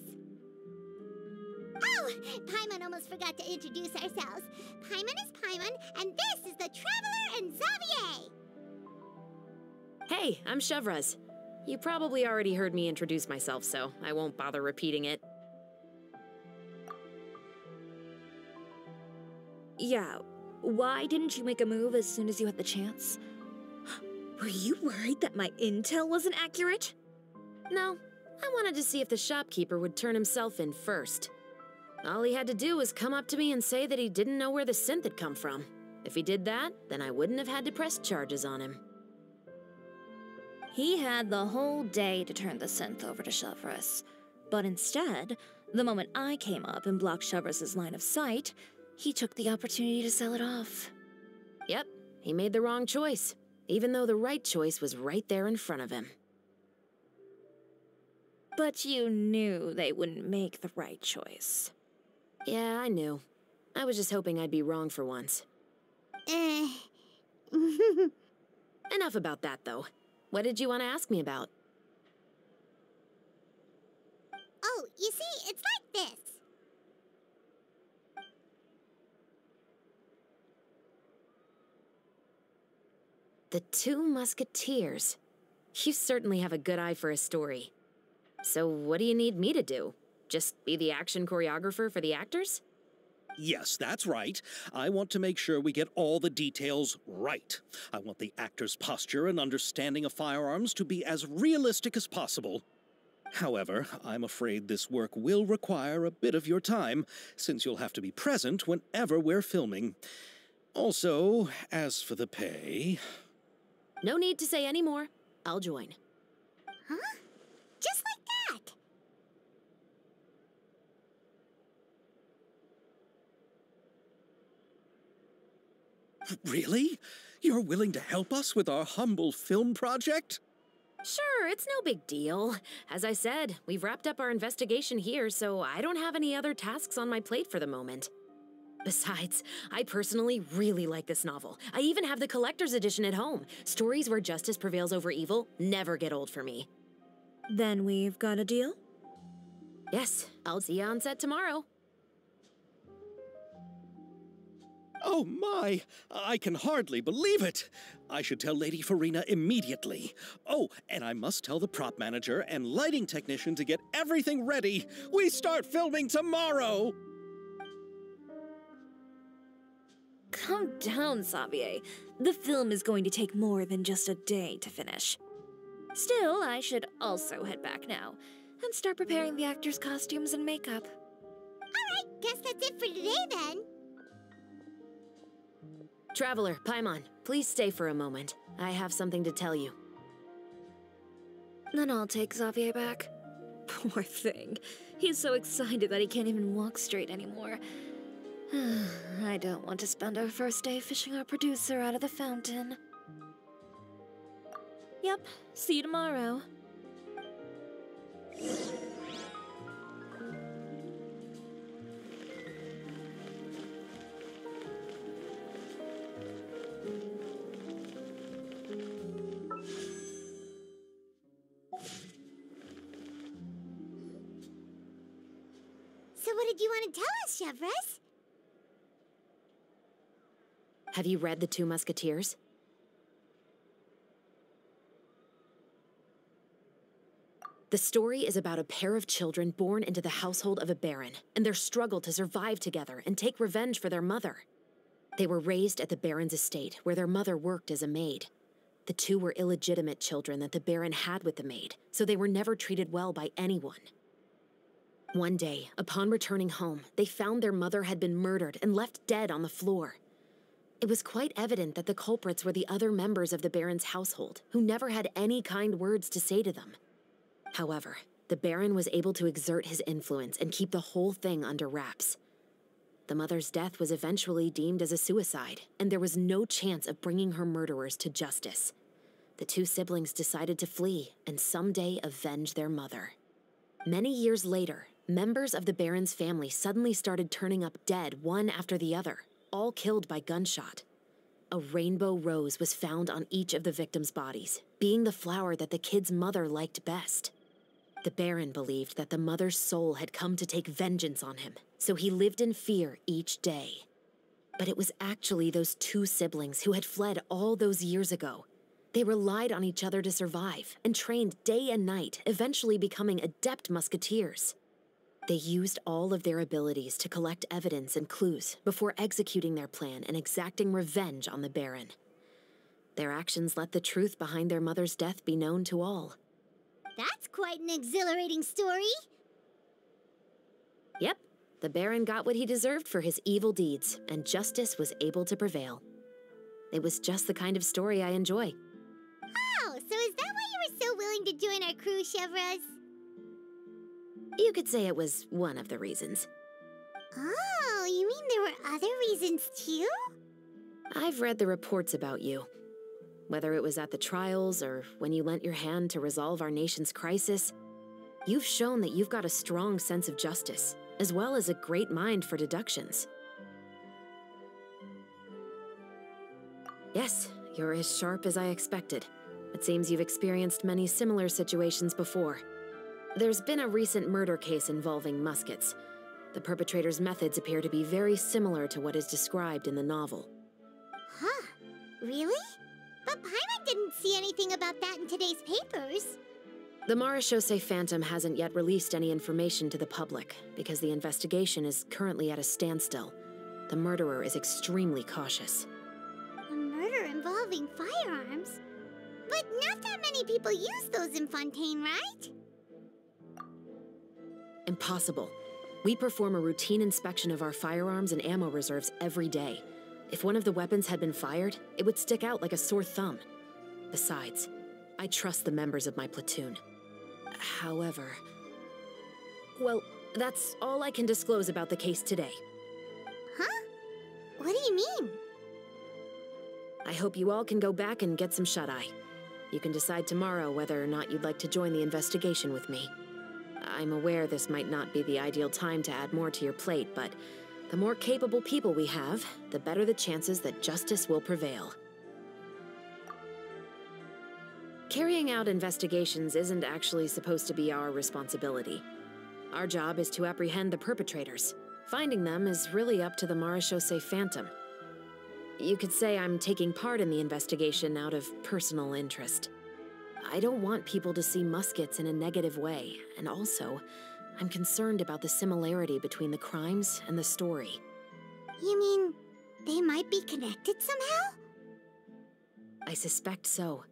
Oh, Paimon almost forgot to introduce ourselves. Paimon is Paimon, and this is the Traveler and Xavier. Hey, I'm Chevras. You probably already heard me introduce myself, so I won't bother repeating it. Yeah, why didn't you make a move as soon as you had the chance? Were you worried that my intel wasn't accurate? No, I wanted to see if the shopkeeper would turn himself in first. All he had to do was come up to me and say that he didn't know where the synth had come from. If he did that, then I wouldn't have had to press charges on him. He had the whole day to turn the synth over to Chevreuse. But instead, the moment I came up and blocked Chevreus's line of sight, he took the opportunity to sell it off. Yep, he made the wrong choice, even though the right choice was right there in front of him. But you knew they wouldn't make the right choice. Yeah, I knew. I was just hoping I'd be wrong for once. Enough about that, though. What did you want to ask me about? Oh, you see, it's like this. The Two Musketeers. You certainly have a good eye for a story. So what do you need me to do? Just be the action choreographer for the actors? Yes, that's right. I want to make sure we get all the details right. I want the actor's posture and understanding of firearms to be as realistic as possible. However, I'm afraid this work will require a bit of your time, since you'll have to be present whenever we're filming. Also, as for the pay... No need to say any more. I'll join. Huh? Just like that? Really? You're willing to help us with our humble film project? Sure, it's no big deal. As I said, we've wrapped up our investigation here, so I don't have any other tasks on my plate for the moment. Besides, I personally really like this novel. I even have the collector's edition at home. Stories where justice prevails over evil never get old for me. Then we've got a deal? Yes, I'll see you on set tomorrow. Oh my! I can hardly believe it! I should tell Lady Farina immediately. Oh, and I must tell the prop manager and lighting technician to get everything ready. We start filming tomorrow! Calm down, Xavier. The film is going to take more than just a day to finish. Still, I should also head back now and start preparing the actors' costumes and makeup. Alright, guess that's it for today then. Traveler, Paimon, please stay for a moment. I have something to tell you. Then I'll take Xavier back. Poor thing. He's so excited that he can't even walk straight anymore. I don't want to spend our first day fishing our producer out of the fountain. Yep, see you tomorrow. So what did you want to tell us, Chevreuse? Have you read The Two Musketeers? The story is about a pair of children born into the household of a baron and their struggle to survive together and take revenge for their mother. They were raised at the baron's estate, where their mother worked as a maid. The two were illegitimate children that the baron had with the maid, so they were never treated well by anyone. One day, upon returning home, they found their mother had been murdered and left dead on the floor. It was quite evident that the culprits were the other members of the baron's household, who never had any kind words to say to them. However, the baron was able to exert his influence and keep the whole thing under wraps. The mother's death was eventually deemed as a suicide, and there was no chance of bringing her murderers to justice. The two siblings decided to flee and someday avenge their mother. Many years later, members of the baron's family suddenly started turning up dead one after the other, all killed by gunshot. A rainbow rose was found on each of the victims' bodies, being the flower that the kid's mother liked best. The baron believed that the mother's soul had come to take vengeance on him, so he lived in fear each day. But it was actually those two siblings who had fled all those years ago. They relied on each other to survive and trained day and night, eventually becoming adept musketeers. They used all of their abilities to collect evidence and clues before executing their plan and exacting revenge on the baron. Their actions let the truth behind their mother's death be known to all. That's quite an exhilarating story. Yep, the baron got what he deserved for his evil deeds, and justice was able to prevail. It was just the kind of story I enjoy. Oh, so is that why you were so willing to join our crew, Chevroz? You could say it was one of the reasons. Oh, you mean there were other reasons too? I've read the reports about you. Whether it was at the trials or when you lent your hand to resolve our nation's crisis, you've shown that you've got a strong sense of justice, as well as a great mind for deductions. Yes, you're as sharp as I expected. It seems you've experienced many similar situations before. There's been a recent murder case involving Muskets. The perpetrator's methods appear to be very similar to what is described in the novel. Huh? Really? But Paimon didn't see anything about that in today's papers. The Marechaussee Phantom hasn't yet released any information to the public because the investigation is currently at a standstill. The murderer is extremely cautious. A murder involving firearms? But not that many people use those in Fontaine, right? Impossible. We perform a routine inspection of our firearms and ammo reserves every day. If one of the weapons had been fired, it would stick out like a sore thumb. Besides, I trust the members of my platoon. However... Well, that's all I can disclose about the case today. Huh? What do you mean? I hope you all can go back and get some shut-eye. You can decide tomorrow whether or not you'd like to join the investigation with me. I'm aware this might not be the ideal time to add more to your plate, but the more capable people we have, the better the chances that justice will prevail. Carrying out investigations isn't actually supposed to be our responsibility. Our job is to apprehend the perpetrators. Finding them is really up to the Marechaussee Phantom. You could say I'm taking part in the investigation out of personal interest. I don't want people to see Muskets in a negative way, and also, I'm concerned about the similarity between the crimes and the story. You mean they might be connected somehow? I suspect so.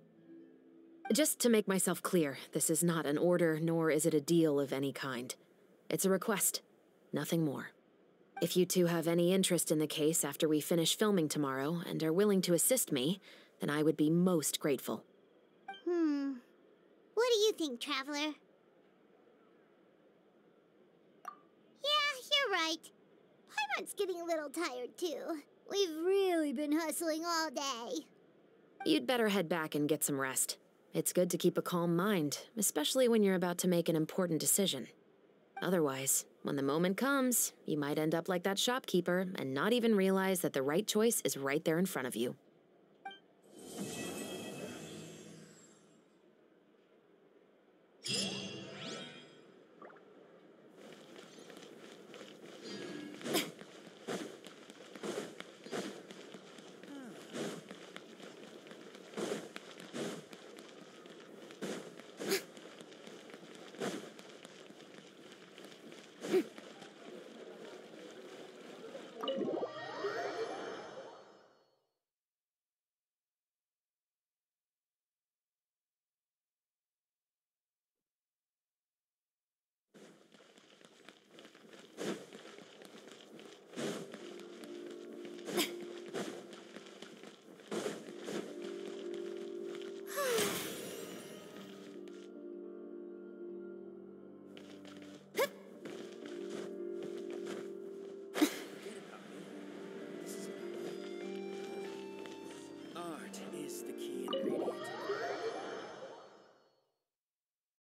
Just to make myself clear, this is not an order, nor is it a deal of any kind. It's a request, nothing more. If you two have any interest in the case after we finish filming tomorrow and are willing to assist me, then I would be most grateful. What do you think, Traveler? Yeah, you're right. Paimon's getting a little tired, too. We've really been hustling all day. You'd better head back and get some rest. It's good to keep a calm mind, especially when you're about to make an important decision. Otherwise, when the moment comes, you might end up like that shopkeeper and not even realize that the right choice is right there in front of you.